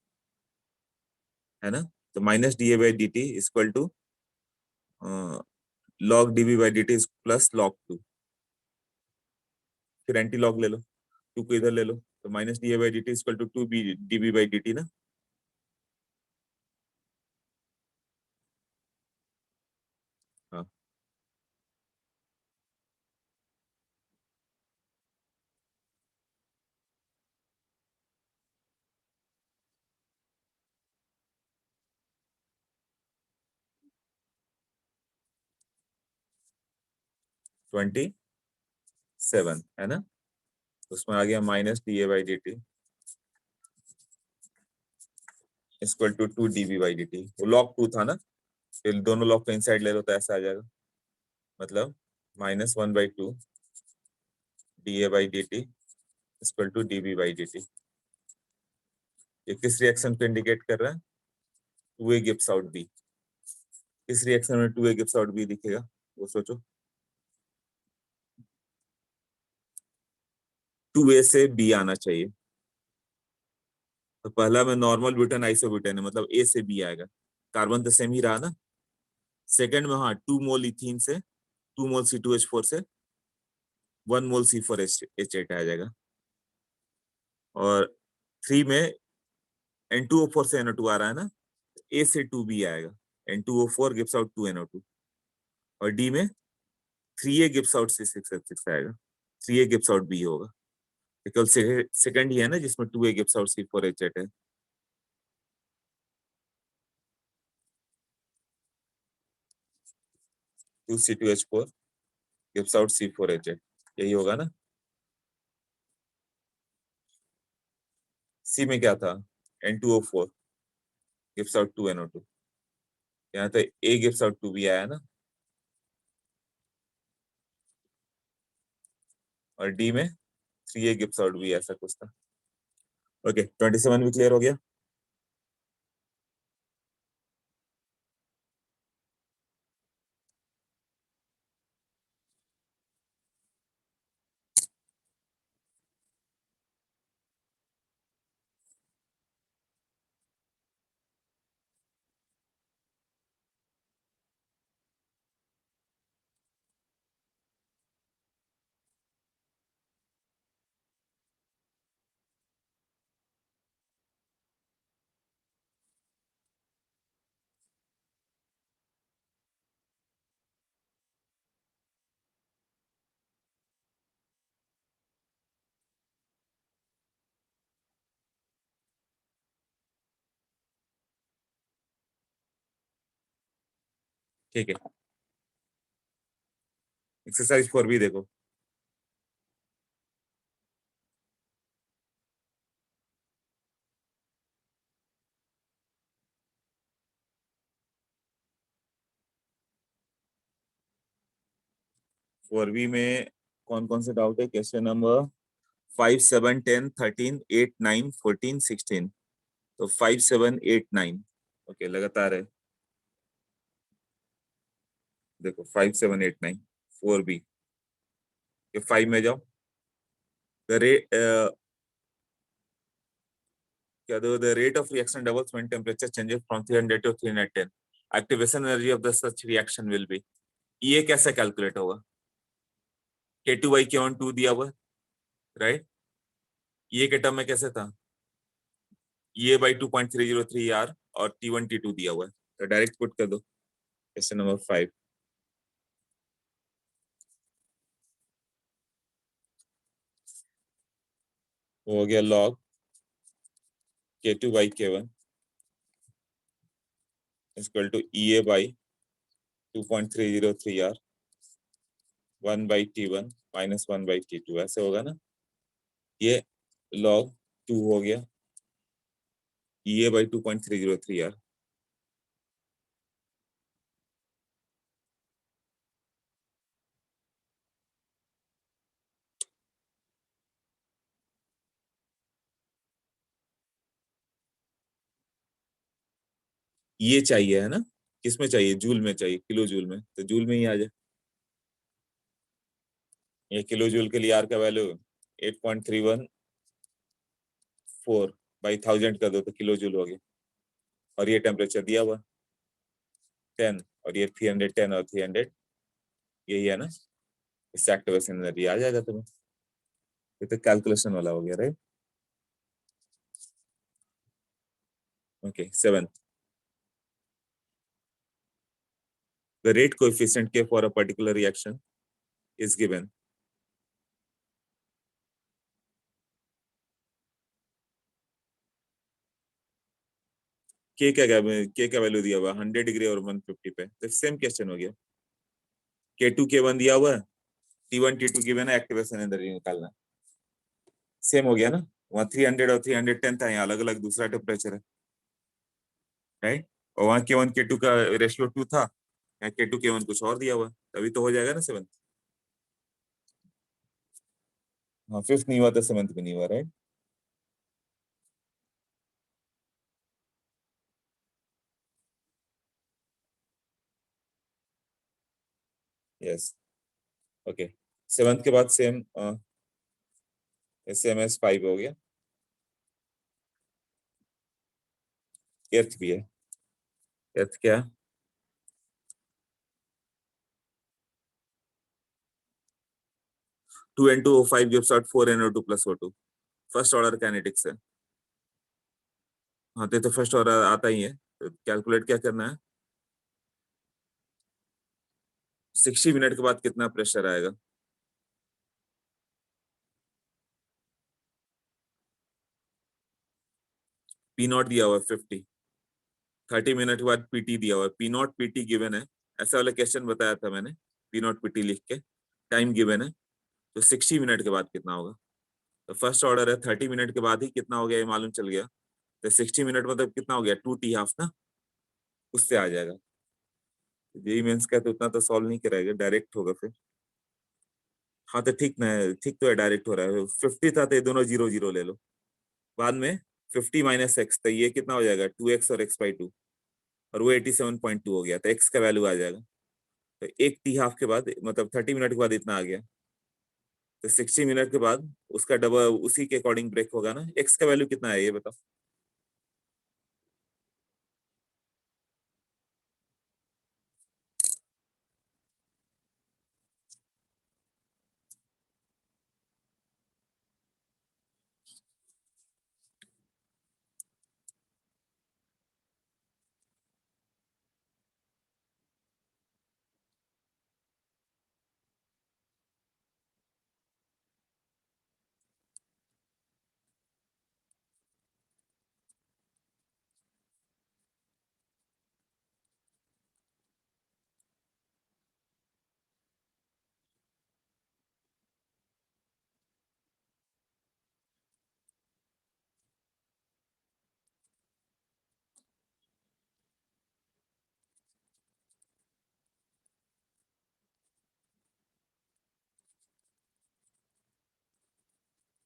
है ना। तो minus D A by D T equal to log D B by D T plus log two, फिर एंटी लॉग ले लो, टू को इधर ले लो, तो minus D A by D T equal to two D B B by D टी ना। हाँ 27 है ना, उसमें आ गया minus D A by D T equal to two D B by D T, वो लॉग टू था ना, फिर दोनों लॉग को इनसाइड ले लो तो ऐसा आ जाएगा, मतलब minus one by two D A by D T equal to D B by D T. ये किस रिएक्शन को इंडिकेट कर रहा है, टू ए गिव्स आउट बी। किस रिएक्शन में टू ए गिव्स आउट बी दिखेगा, वो सोचो। टू ए से बी आना चाहिए, तो पहला में नॉर्मल ब्यूटेन आइसोब्यूटेन है, मतलब ए से बी आएगा, कार्बन तो सेम ही रहा ना। सेकंड में हाँ, टू मोल इथीन से, two mole C two H four से one mole C four H eight आ जाएगा। और थ्री में एन टू ओ फोर से एनओ टू आ रहा है ना, ए से टू बी आएगा, N two O four gives out two NO two. और डी में three a gives out C six H six आएगा, three a gives out b होगा, केवल सेकंड ही है ना जिसमें टू ए gives out C four H eight है। Two C two H four gives out C four H eight, यही होगा ना। सी में क्या था, N two O four gives out two NO two, यहाँ तो a gives out two b आया ना। और डी में three a gives out b, ऐसा कुछ था। ओके 27 भी क्लियर हो गया। ठीक है, एक्सरसाइज फोर भी देखो। फोर बी में कौन कौन से डाउट है, क्वेश्चन नंबर 5 7 10 13 8 9 14 16। तो 5 7 8 9, ओके लगातार है। देखो 5 7 8 9 फोर बी, ये फाइव में जाओ। द रेट क्या दो, the rate of reaction doubles when temperature changes from 300 to 310, activation energy of the such reaction will be. ये कैसे कैलकुलेट होगा, K two by K one two दिया हुआ, राइट। ये के टर्म में कैसे था, ये बाई 2.303 आर और T1 T2 दिया हुआ है, तो डायरेक्ट पुट कर दो। क्वेश्चन नंबर 5 हो गया, लॉग K2 बाई K1 equal to EA by 2.303 R 1 by T1 minus 1 by T2, ऐसे होगा ना। ये लॉग 2 हो गया EA बाई 2.303 आर, ये चाहिए है ना, किसमें चाहिए, जूल में चाहिए, किलो जूल में, तो जूल में ही आ जाए। ये किलो जूल के लिए आर का वैल्यू 8.314 बाई 1000 कर दो तो किलो जूल हो गया। और ये टेम्परेचर दिया हुआ 10, और ये 310 और 300, यही है ना, इससे एक्टिवेशन एनर्जी आ जाएगा तुम्हें। ये तो कैलकुलेशन वाला हो गया, right. Okay, 7, the rate coefficient k for a particular reaction is given। के का वैल्यू दिया हुआ 100 डिग्री और 150 पे, तो सेम क्वेश्चन हो गया। K2 K1 दिया हुआ है, T1 T2 गिवन है, एक्टिवेशन एनर्जी निकालना, सेम हो गया ना। वहाँ 300 और 310 था, यहाँ अलग अलग दूसरा टेम्परेचर है, राइट। और वहाँ K1 K2 का रेशियो 2 था, यहाँ K2 K1 कुछ और दिया हुआ, तभी तो हो जाएगा ना 7। हाँ, 5th नहीं हुआ तो 7th भी नहीं हुआ, राइट। Yes, okay. 7th के बाद सेम SMS 5 हो गया। 8th भी है, 8th क्या, 2N2O5 gives out 4NO2 plus O2, first order kinetics है। हाँ, तो फर्स्ट ऑर्डर आता ही है, तो कैलकुलेट क्या करना है, 60 मिनट के बाद कितना प्रेशर आएगा। पी नॉट दिया हुआ है 50, 30 मिनट के बाद पीटी दिया हुआ है, पी नॉट पीटी गिवन है, ऐसा वाला क्वेश्चन बताया था मैंने, पी नॉट पीटी लिख के, टाइम गिवन है, तो 60 मिनट के बाद कितना होगा। तो फर्स्ट ऑर्डर है, 30 मिनट के बाद ही कितना हो गया ये मालूम चल गया, तो 60 मिनट मतलब कितना हो गया, 2T हाफ ना, उससे आ जाएगा। जेई मेंस का तो उतना तो सॉल्व नहीं कराएगा, डायरेक्ट होगा फिर। हाँ तो ठीक ना, ठीक तो है, डायरेक्ट हो रहा है। 50 था तो ये दोनों 0 0 ले लो, बाद में 50 माइनस एक्स, तो ये कितना हो जाएगा, 2x और x/2, और वो 87.2 हो गया, तो x का वैल्यू आ जाएगा। तो 1T हाफ के बाद मतलब 30 मिनट के बाद इतना आ गया, तो 60 मिनट के बाद उसका डबल उसी के अकॉर्डिंग ब्रेक होगा ना। x का वैल्यू कितना है ये बताओ।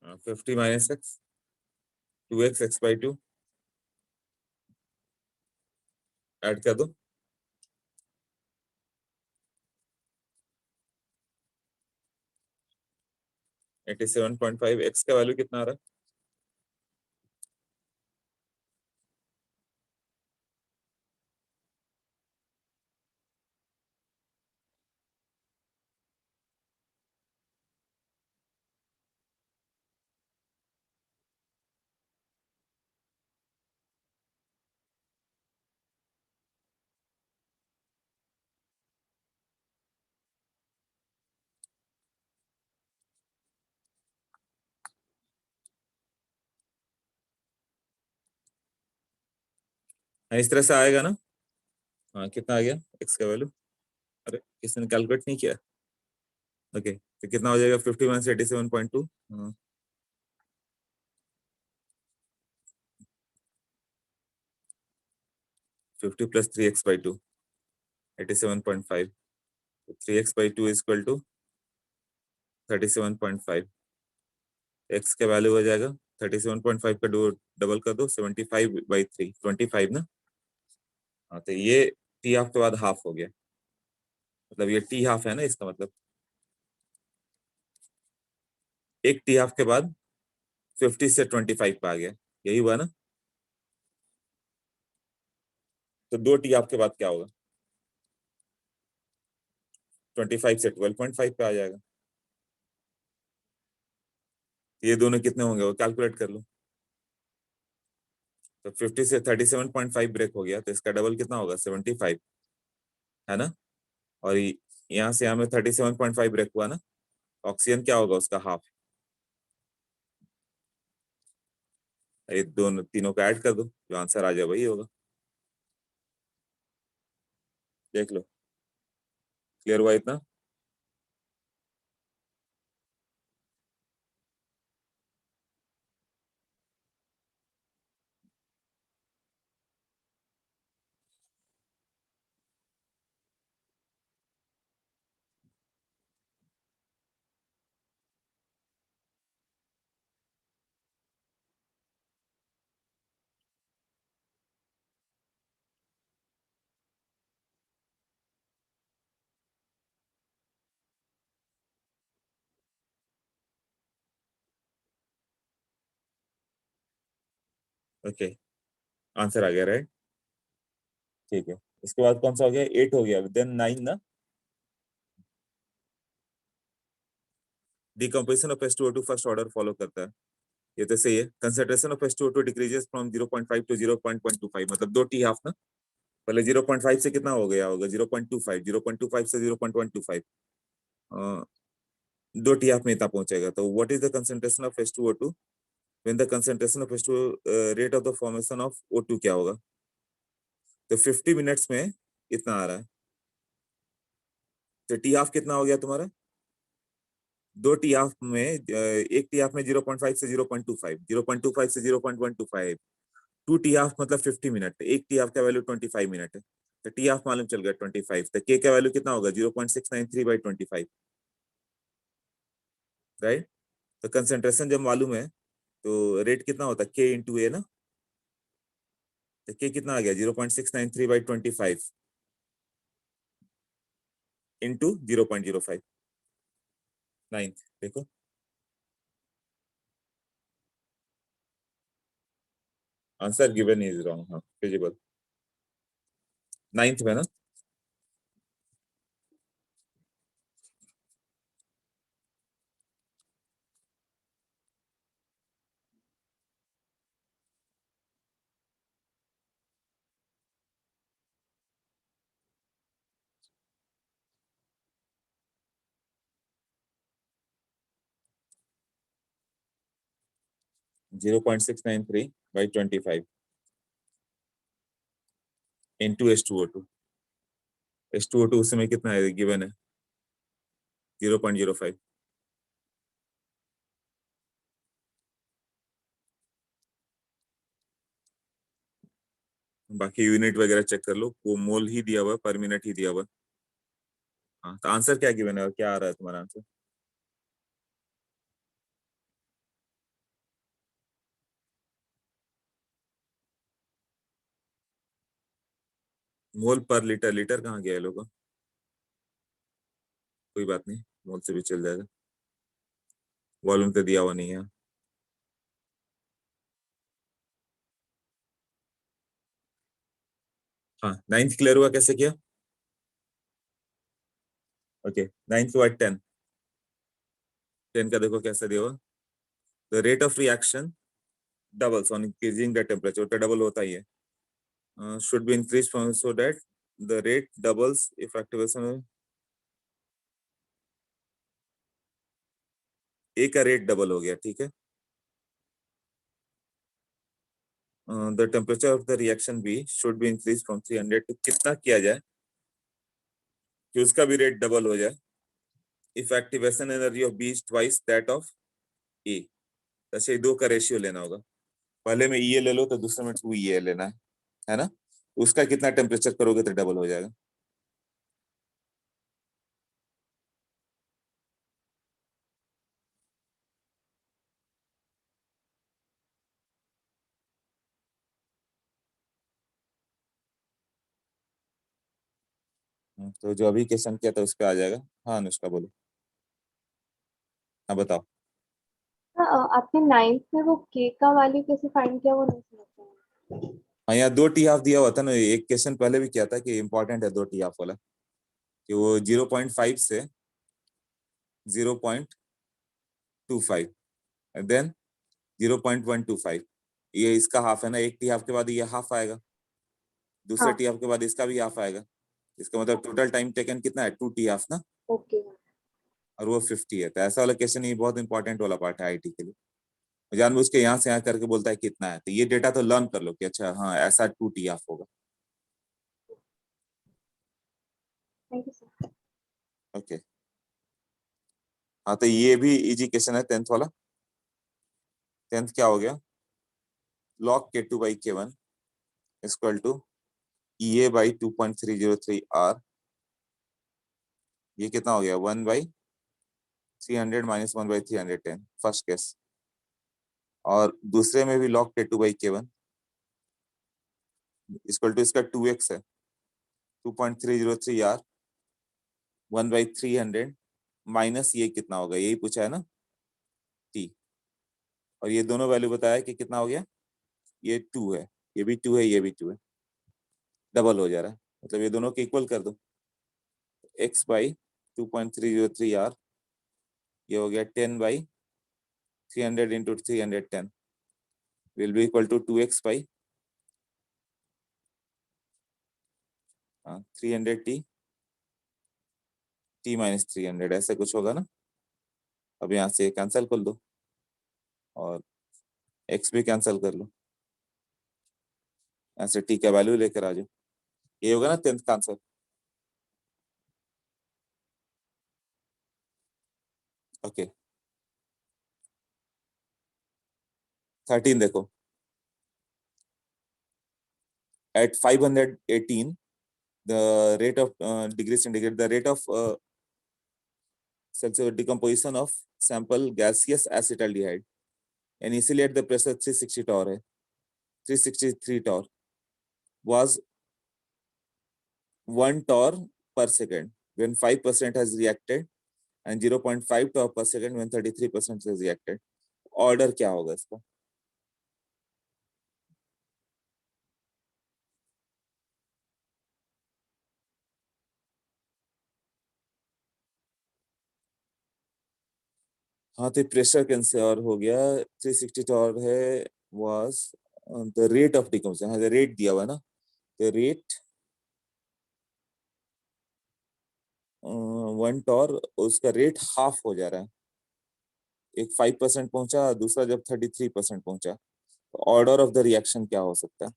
हाँ, 50 minus x, 2x x/2 add कर दो, 87.5, x का वैल्यू कितना आ रहा है, हाँ, इस तरह से आएगा ना। हाँ, कितना आ गया x का वैल्यू, अरे किसने कैलकुलेट नहीं किया। ओके, तो कितना हो जाएगा, 50 minus 87.2, 50 plus 3x/2, 87.5, 3x/2 is equal to 37.5, x का वैल्यू हो जाएगा 37.5 का डबल कर दो, 75/3, 25 ना। हाँ तो ये टी हाफ के बाद हाफ हो गया, मतलब ये टी हाफ है ना, इसका मतलब एक टी हाफ के बाद 50 से 25 पे आ गया, यही हुआ ना। तो दो टी हाफ के बाद क्या होगा, 25 से 12.5 पे आ जाएगा। ये दोनों कितने होंगे वो कैलकुलेट कर लो। तो 50 से 37.5 ब्रेक हो गया, तो इसका डबल कितना होगा 75, है ना। और यहाँ से यहाँ में 37.5 ब्रेक हुआ ना, ऑक्सीजन क्या होगा उसका हाफ। ये दोनों तीनों को ऐड कर दो, जो आंसर आ जाए वही होगा। देख लो, क्लियर हुआ इतना। ओके, आंसर आ गया राइट। ठीक है, इसके बाद कौन सा हो गया, 8 हो गया, देन 9 ना। Decomposition of H2O2 first order follow करता है, ये तो सही है। Concentration of H2O2 decreases from 0.5 to 0.125, मतलब दो टी हाफ ना। पहले 0.5 से कितना हो गया होगा 0.25, 0.25 से 0.125, दो टी हाफ में इतना पहुंचेगा। तो what is the concentration of H2O2 when the concentration of H2O, rate of the formation of O2 क्या होगा। तो 50 मिनट्स में इतना आ रहा है, तो टी हाफ कितना हो गया तुम्हारा, दो टी हाफ में एक टी हाफ में 0.5 से 0.25, 0.25 से 0.125, टू टी हाफ मतलब 50 मिनट, एक टी हाफ का वैल्यू 25 मिनट है। तो टी हाफ मालूम चल गया 25, तो के का वैल्यू कितना होगा 0.693/25, राइट। तो कंसेंट्रेशन जब मालूम है तो रेट कितना होता है के इंटू ए ना। तो के कितना आ गया 0.693/25 इंटू 0.05, नाइन्थ देखो। आंसर गिवन इज रॉन्ग, हाँ फिजिबल, नाइन्थ में ना। 0.693/25 इंटू H2O2, H2O2 उस समय कितना है गिवन है 0.05। बाकी यूनिट वगैरह चेक कर लो, वो मोल ही दिया हुआ है, पर मिनट ही दिया हुआ है। हाँ तो आंसर क्या गिवन है और क्या आ रहा है तुम्हारा आंसर। मोल पर लीटर, लीटर कहाँ गया है लोगों, कोई बात नहीं, मोल से भी चल जाएगा, वॉल्यूम तो दिया हुआ नहीं है। हाँ नाइन्थ क्लियर हुआ, कैसे किया। ओके, नाइन्थ के बाद 10, 10 का देखो कैसे दिया हुआ। The rate of reaction doubles on increasing the temperature, तो डबल होता ही है, should be increased from so that the rate doubles if activation, ए का रेट डबल हो गया, ठीक है। The temperature of the reaction be should be increase from 300 to कितना किया जाए कि उसका भी रेट डबल हो जाए, if activation energy of B is twice that of a. ऐसे ही दो का रेशियो लेना होगा, पहले में ये ले लो तो दूसरे में 2 ये लेना है ना। उसका कितना टेम्परेचर करोगे तो डबल हो जाएगा। तो जो अभी क्वेश्चन किया था उस पर आ जाएगा। हाँ अनुष्का बोलो। हाँ बताओ। आपने नाइन्थ में वो के का वैल्यू कैसे फाइंड किया वो नहीं समझ हाँ यहाँ दो टी हाफ दिया हुआ था ना, एक क्वेश्चन पहले भी किया था कि इंपॉर्टेंट है दो टी हाफ वाला, कि वो 0.5 से 0.25 देन 0.125, ये इसका हाफ है ना, एक टी हाफ के बाद ये हाफ आएगा, दूसरे हाँ टी हाफ के बाद इसका भी हाफ आएगा। इसका मतलब टोटल टाइम टेकन कितना है, 2 टी हाफ ना, ओके। और वो 50 है। तो ऐसा वाला क्वेश्चन ये बहुत इंपॉर्टेंट वाला पार्ट है आईटी के लिए। जानबूझ के यहाँ से यहाँ करके बोलता है कितना है, तो ये डेटा तो लर्न कर लो कि अच्छा हाँ ऐसा 2 टी हाफ होगा। Thank you sir. ओके। हाँ तो ये भी इजी क्वेश्चन है 10th वाला। 10th क्या हो गया, log k2/k1 equal to EA/2.303 R। ये कितना हो गया, 1/300 माइनस 1/310, फर्स्ट केस। और दूसरे में भी log k2/k1 इक्वल टू इसका 2x है, 2.303R 1/300 माइनस ये कितना होगा, यही पूछा है ना, t। और ये दोनों वैल्यू बताया कि कितना हो गया, ये 2 है, ये भी 2 है, ये भी 2 है, डबल हो जा रहा है, मतलब ये दोनों को इक्वल कर दो। x/2.303R, ये हो गया 10/300 into 310 will be equal to 2x/, 300t, t-300 ऐसे कुछ होगा ना। अब यहाँ से कैंसिल कर दो और x भी कैंसिल कर लो, ऐसे t का वैल्यू लेकर आ जाओ, ये होगा ना 10th का आंसर। ओके 13 देखो, at 518 the rate of degree centigrade, the rate of Celsius decomposition of sample gaseous acetaldehyde initially at the pressure 360 torr है, 363 torr was 1 torr per second when 5% has reacted and 0.5 torr per second when 33% has reacted। Order क्या होगा इसका। हाँ तो pressure cancer हो गया, 360 Tor है, was the rate of decomposition, हाँ रेट दिया हुआ है ना, द रेट 1 टॉर, उसका रेट हाफ हो जा रहा है, एक 5% पहुंचा, दूसरा जब 33% पहुंचा, तो ऑर्डर ऑफ द रिएक्शन क्या हो सकता है।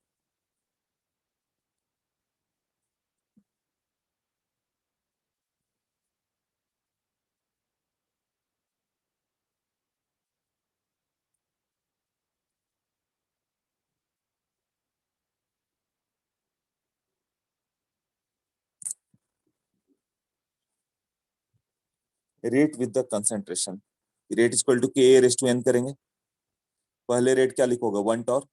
Rate with the concentration, rate equal to K raise to N करेंगे। पहले रेट क्या लिखोगे, 1 टॉर,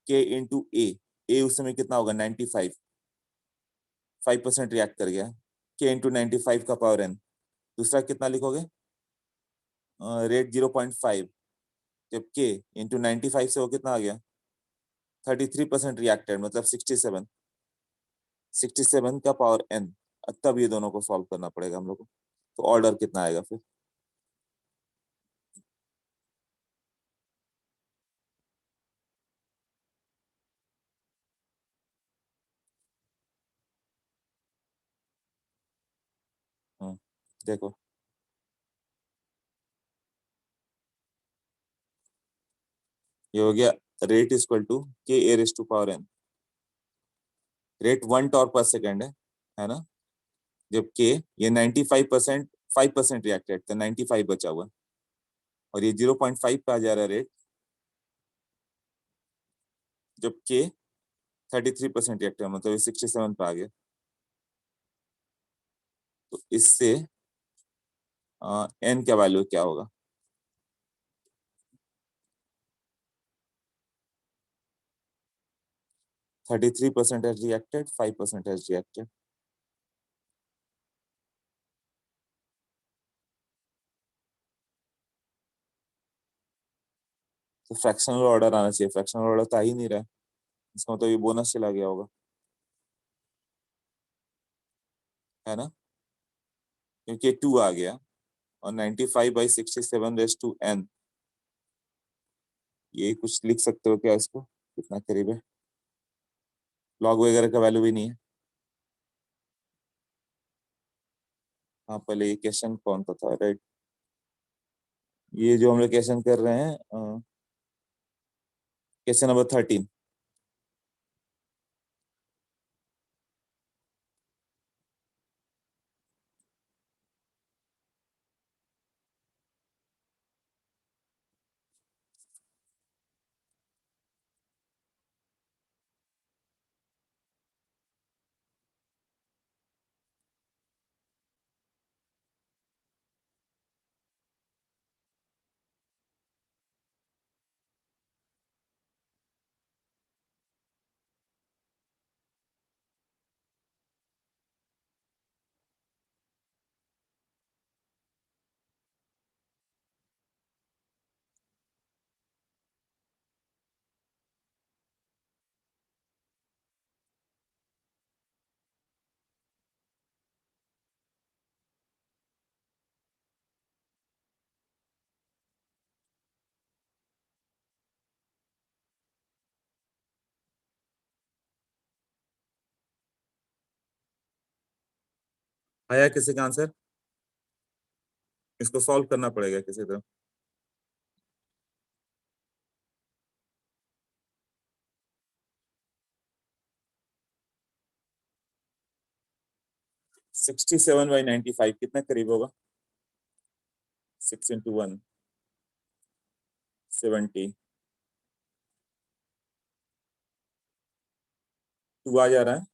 के इंटू ए उस समय कितना होगा 95, 5% रिएक्ट कर गया, के इंटू 95 का पावर एन। दूसरा कितना लिखोगे, रेट 0.5, जब के इंटू 95 से वो कितना आ गया, 33% रिएक्टेड मतलब 67, 67 का पावर एन। तब ये दोनों को सॉल्व करना पड़ेगा हम लोग को, तो ऑर्डर कितना आएगा फिर। हम्म, देखो ये हो गया, rate is equal to k a raise to power n, rate 1 torr per second है ना, जब के ये 95%, 5% रिएक्टेड तो 95 बचा हुआ, और ये 0.5 पे आ जा रहा है रेट, जब के 33% रिएक्टेड मतलब ये 67 पे आ गया। तो इससे एन का वैल्यू क्या होगा, 33% has reacted, 5% has reacted। Fractional order आना चाहिए, फ्रैक्शनल ऑर्डर तो आ ही नहीं रहा है, इसका मतलब ये बोनस चला गया होगा, है ना, क्योंकि 2 आ गया और 95/67 ये कुछ लिख सकते हो क्या इसको, कितना करीब है, लॉग वगैरह का वैल्यू भी नहीं है। हाँ पहले ये क्वेश्चन कौन सा था, राइट, ये जो हम लोग क्वेश्चन कर रहे हैं, क्वेश्चन नंबर 13। आया किसी का आंसर, इसको सॉल्व करना पड़ेगा किसी तरह। 67/95 कितना करीब होगा, 6 into 1 70, 2 आ जा रहा है,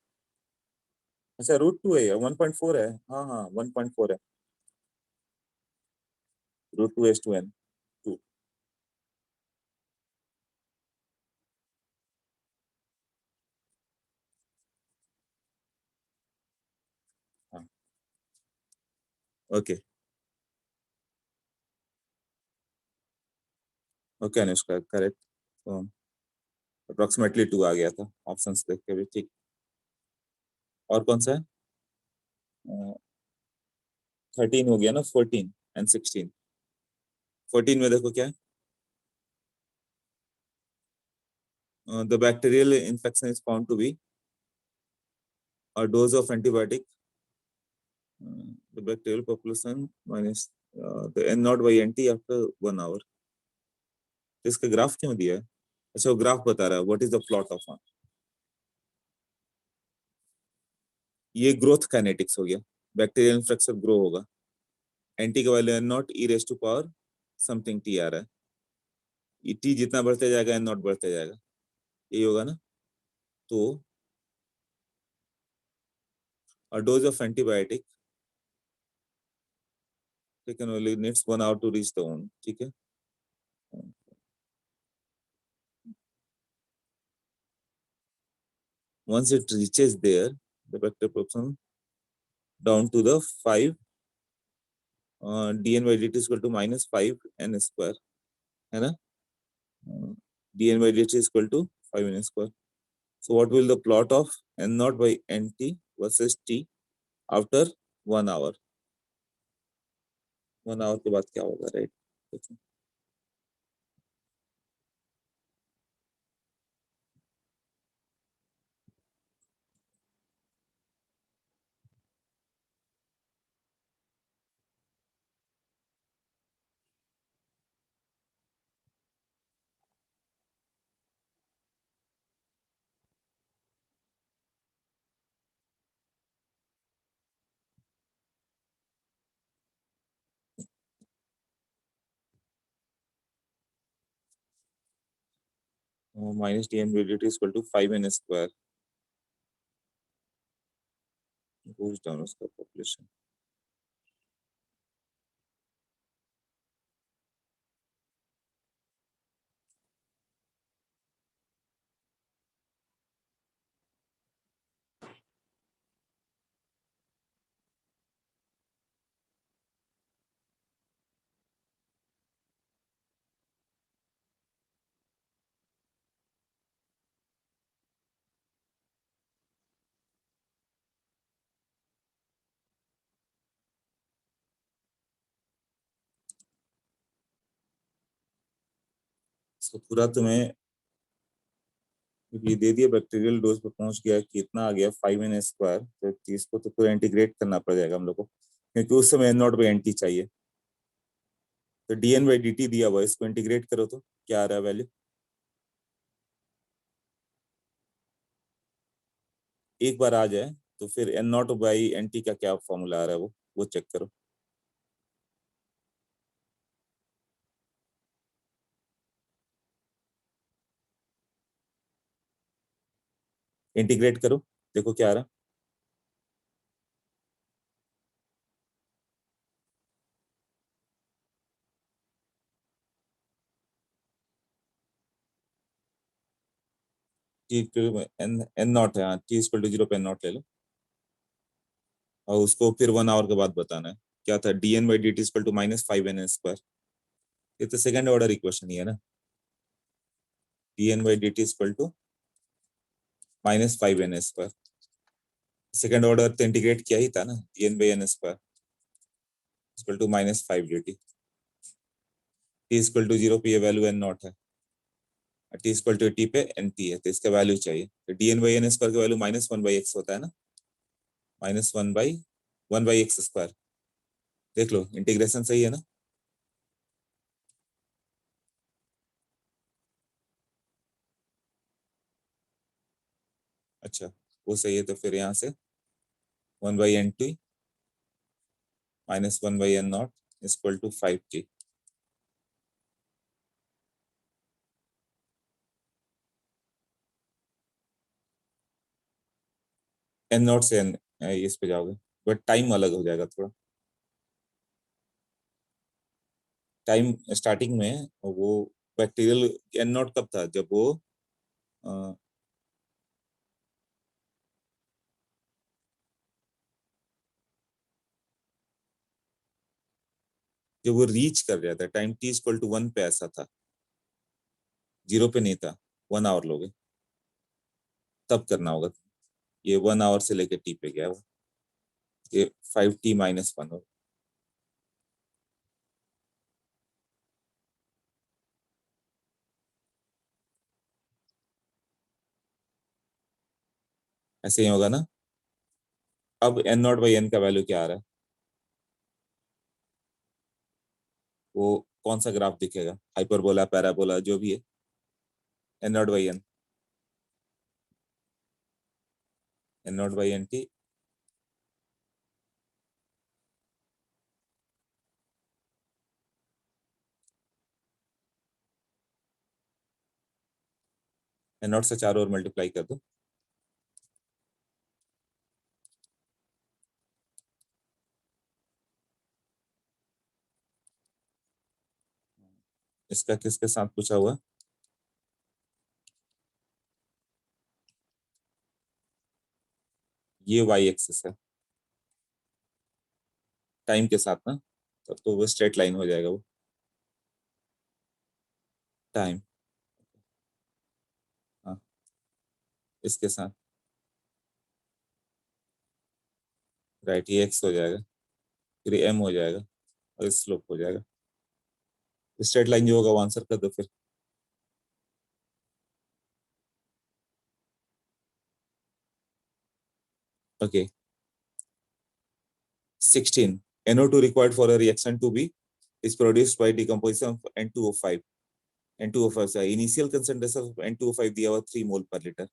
अच्छा √2 है, 1.4 है, हाँ हाँ 1.4 है, √2 n 2। हाँ ओके, ओके अनुष्का करेक्ट, तो अप्रोक्सीमेटली 2 आ गया था, ऑप्शंस देख के भी ठीक। और कौन सा है, 13 हो गया ना, 14 and 16, 14 में देखो क्या है, the bacterial infection is found to be a dose of antibiotic, the bacterial population minus the n naught by nt after 1 hour। तो इसका ग्राफ क्यों दिया है, अच्छा वो ग्राफ बता रहा है what is the plot of, ये ग्रोथ काइनेटिक्स हो गया, बैक्टीरियल इन्फेक्शन ग्रो होगा, एंटी का value n naught E raise to power something t आ रहा है, ये टी जितना बढ़ते जाएगा एन नॉट बढ़ते जाएगा, यही होगा ना, तो a dose of antibiotic taken only needs 1 hour to reach the wound, ठीक है, once it reaches there the bacterial population down to the 5 dn by dt is equal to minus 5 n square, है ना, dn by dt is equal to 5 n square, so what will the plot of n naught by nt versus t after 1 hour, 1 hour के बाद क्या होगा, right, minus dn by dt is equal to 5 n square goes down उसका population, इसको पूरा तुम्हें ये दे दिया, बैक्टीरियल डोज पे पहुंच गया कि इतना आ गया 5n² तो चीज को तो पूरा इंटीग्रेट करना पड़ जाएगा हम लोग को, क्योंकि उस समय n0/nt चाहिए। तो dn/dt दिया हुआ है, इसको इंटीग्रेट करो तो क्या आ रहा है वैल्यू? एक बार आ जाए तो फिर n0/nt का क्या फॉर्मूला आ रहा है वो चेक करो। इंटीग्रेट करो, देखो क्या आ रहा है। n0 है, t=0 पे n0 ले लो, और उसको फिर 1 आवर के बाद बताना है। क्या था? dn/dt=-5n²। ये तो सेकंड ऑर्डर इक्वेशन ही है ना, dn/dt=-5n²। सेकंड ऑर्डर तो इंटीग्रेट किया ही था ना, dn/n² =-5dt। t=0 पे ये वैल्यू n0 है, t=80 पे nt है, तो इसका वैल्यू चाहिए। तो dn/n² का वैल्यू -1/x होता है ना, -1/1/x²। देख लो इंटीग्रेशन सही है ना। अच्छा, वो सही है, तो फिर यहाँ से 1/nt -1/n0 = 5t। n0 से इस पे जाओगे, बट टाइम अलग हो जाएगा थोड़ा। टाइम स्टार्टिंग में वो बैक्टीरियल n0 कब था? जब वो अ, जब वो रीच कर रहा था, टाइम t=1 पे ऐसा था, 0 पे नहीं था। 1 आवर लोगे तब करना होगा। ये 1 आवर से लेके टी पे गया वो, ये 5t-1 हो। ऐसे ही होगा ना। अब n0/n का वैल्यू क्या आ रहा है? वो कौन सा ग्राफ दिखेगा? हाइपरबोला, पैराबोला, जो भी है। n0/n, n0/nt n0 से 4 और मल्टीप्लाई कर दो। इसका किसके साथ पूछा हुआ? ये वाई एक्सिस है, टाइम के साथ ना, तब तो वो स्ट्रेट लाइन हो जाएगा वो। टाइम, हाँ, इसके साथ राइट, ये एक्स हो जाएगा, फिर एम हो जाएगा, और स्लोप हो जाएगा। स्ट्रेट लाइन जो होगा वो आंसर कर दो फिर। Okay, 16 NO2 required for a reaction to be is produced by decomposition of N2O5। N2O5 से इनिशियल कंसंट्रेशन ऑफ N2O5 दिया हुआ 3 मोल पर लीटर,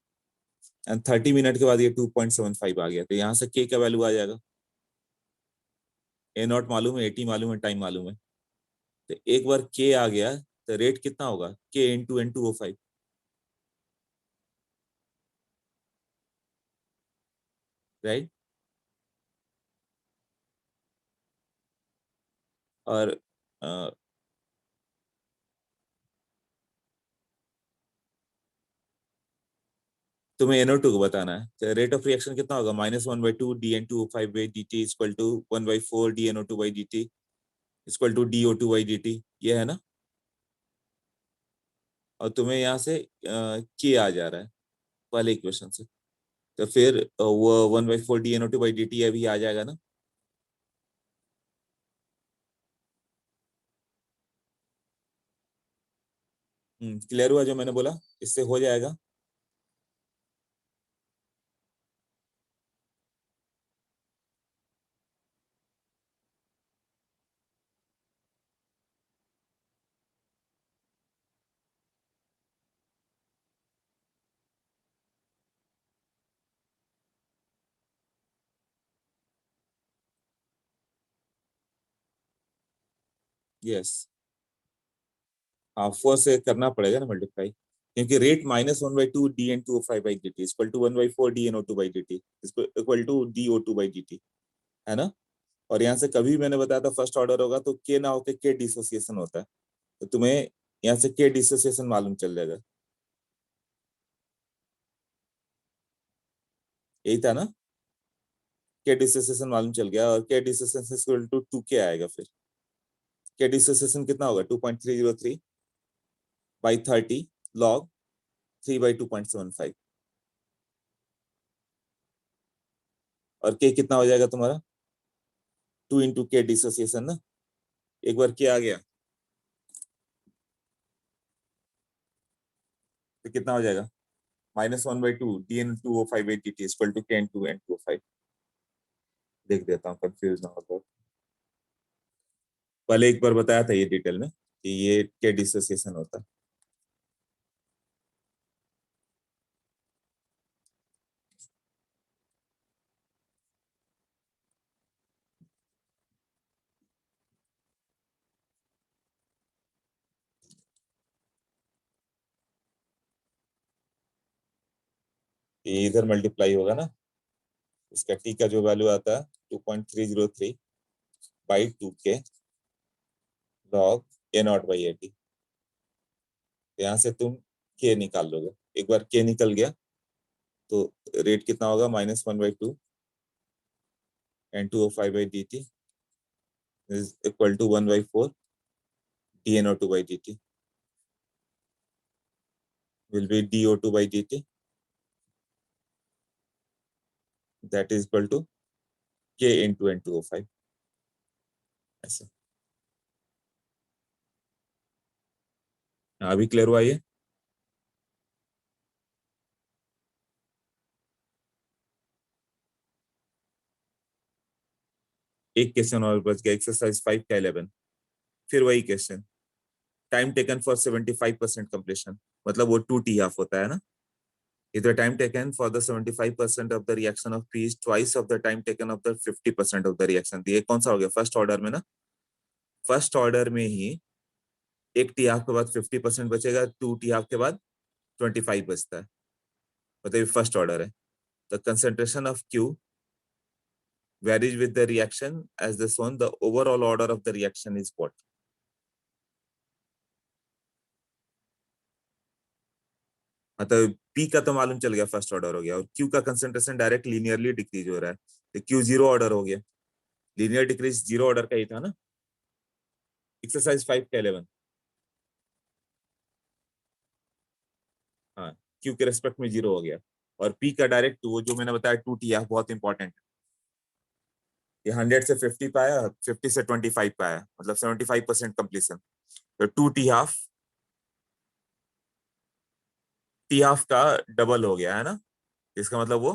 एंड 30 मिनट के बाद ये 2.75 आ गया, तो यहाँ से K का वैल्यू आ जाएगा। A0 मालूम है, AT मालूम है, टाइम मालूम है, तो एक बार K आ गया तो रेट कितना होगा? K into N2O5, right. और अ, तुम्हें NO2 को बताना है, तो रेट ऑफ रिएक्शन कितना होगा? -1/2 dN2O5/dt = 1/4 dNO2/dt = DO2/dt, ये है ना। और तुम्हें यहाँ से के आ जा रहा है वाले इक्वेशन से, तो फिर वो 1/4 dNO2/dt अभी आ जाएगा ना। क्लियर हुआ जो मैंने बोला? इससे हो जाएगा। यस, हाँ 4 से करना पड़ेगा ना मल्टीप्लाई, क्योंकि rate -1/2 dn2o5/dt equal to 1/4 dno2/dt equal to do2/dt, है ना। और यहाँ से कभी मैंने बताया था फर्स्ट ऑर्डर होगा तो के ना होके के डिसोसिएशन होता है, तो तुम्हें यहाँ से के डिसोसिएशन मालूम चल जाएगा। यही था ना, के डिसोसिएशन मालूम चल गया, और के डिसोसिएशन इक्वल टू 2k आएगा। फिर के डिसोसिएशन कितना होगा? 2.303/30 log 3/2.75, और के कितना हो जाएगा तुम्हारा? 2 इंटू के डिसोसिएशन ना, एक बार के आ गया तो कितना हो जाएगा? -1/2 dn2o5/dt इक्वल टू k/n2n2o5। देख देता हूँ कंफ्यूज ना हो तो। पहले एक बार बताया था ये डिटेल में कि ये के डिसोसिएशन होता है। ये इधर मल्टीप्लाई होगा ना, इसका टी का जो वैल्यू आता है 2.303/2k log a0/80। यहाँ से तुम के निकाल लोगे, एक बार के निकल गया तो रेट कितना होगा? -1/2 n2o5/dt is equal to 1/4 dno2/dt will be do2/dt, that is equal to k into n2o5। ऐसा, अभी क्लियर हुआ ये? एक क्वेश्चन और बच गया, एक्सरसाइज 5 का 11। फिर वही question, time taken for 75% completion, मतलब वो 2t होता है ना। If the time taken for the 75% of the reaction of P is twice of the time taken of the 50% of the reaction, तो ये कौन सा हो गया? फर्स्ट ऑर्डर में ना, फर्स्ट ऑर्डर में ही एक टी हाफ के बाद 50% बचेगा, 2 टी हाफ के बाद 25 बचता है, मतलब फर्स्ट ऑर्डर है। The concentration of Q varies with the reaction as the shown, the overall order of the reaction is what? मतलब P का तो मालूम चल गया, फर्स्ट ऑर्डर हो गया, और Q का कंसेंट्रेशन डायरेक्ट लीनियरली डिक्रीज हो रहा है, तो Q जीरो ऑर्डर हो गया। लीनियर डिक्रीज जीरो ऑर्डर का ही था ना, एक्सरसाइज 5 का 11। हाँ, क्यू के रेस्पेक्ट में जीरो हो गया, और पी का डायरेक्ट वो जो मैंने बताया 2 टी हाफ बहुत इंपॉर्टेंट है। ये 100 से 50 पाया, 50 से 25 पाया, मतलब 75% कंप्लीशन। तो 2 टी हाफ, टी हाफ का डबल हो गया है ना, इसका मतलब वो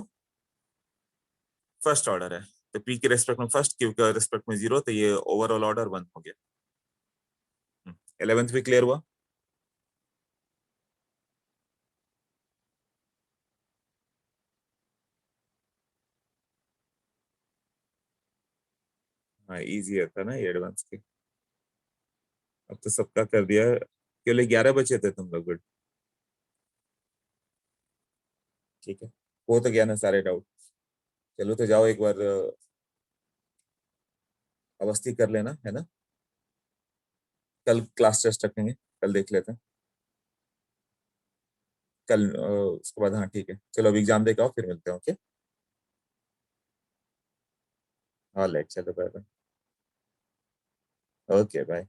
फर्स्ट ऑर्डर है। तो पी के रेस्पेक्ट में फर्स्ट, क्यू के रेस्पेक्ट में जीरो, तो ये ओवरऑल ऑर्डर 1 हो गया। 11th भी क्लियर हुआ? हाँ इजी था ना ये एडवांस के। अब तो सबका कर दिया, केवल 11 बचे थे तुम लोग। गुड, ठीक है, वो तो गया ना सारे डाउट। चलो तो जाओ एक बार अवस्थी कर लेना, है ना। कल क्लास टेस्ट रखेंगे, कल देख लेते हैं। कल उसके बाद, हाँ ठीक है, चलो अभी एग्जाम देकर आओ, फिर मिलते हैं। ओके, ऑलराइट, चलो बाय बाय। Okay bye.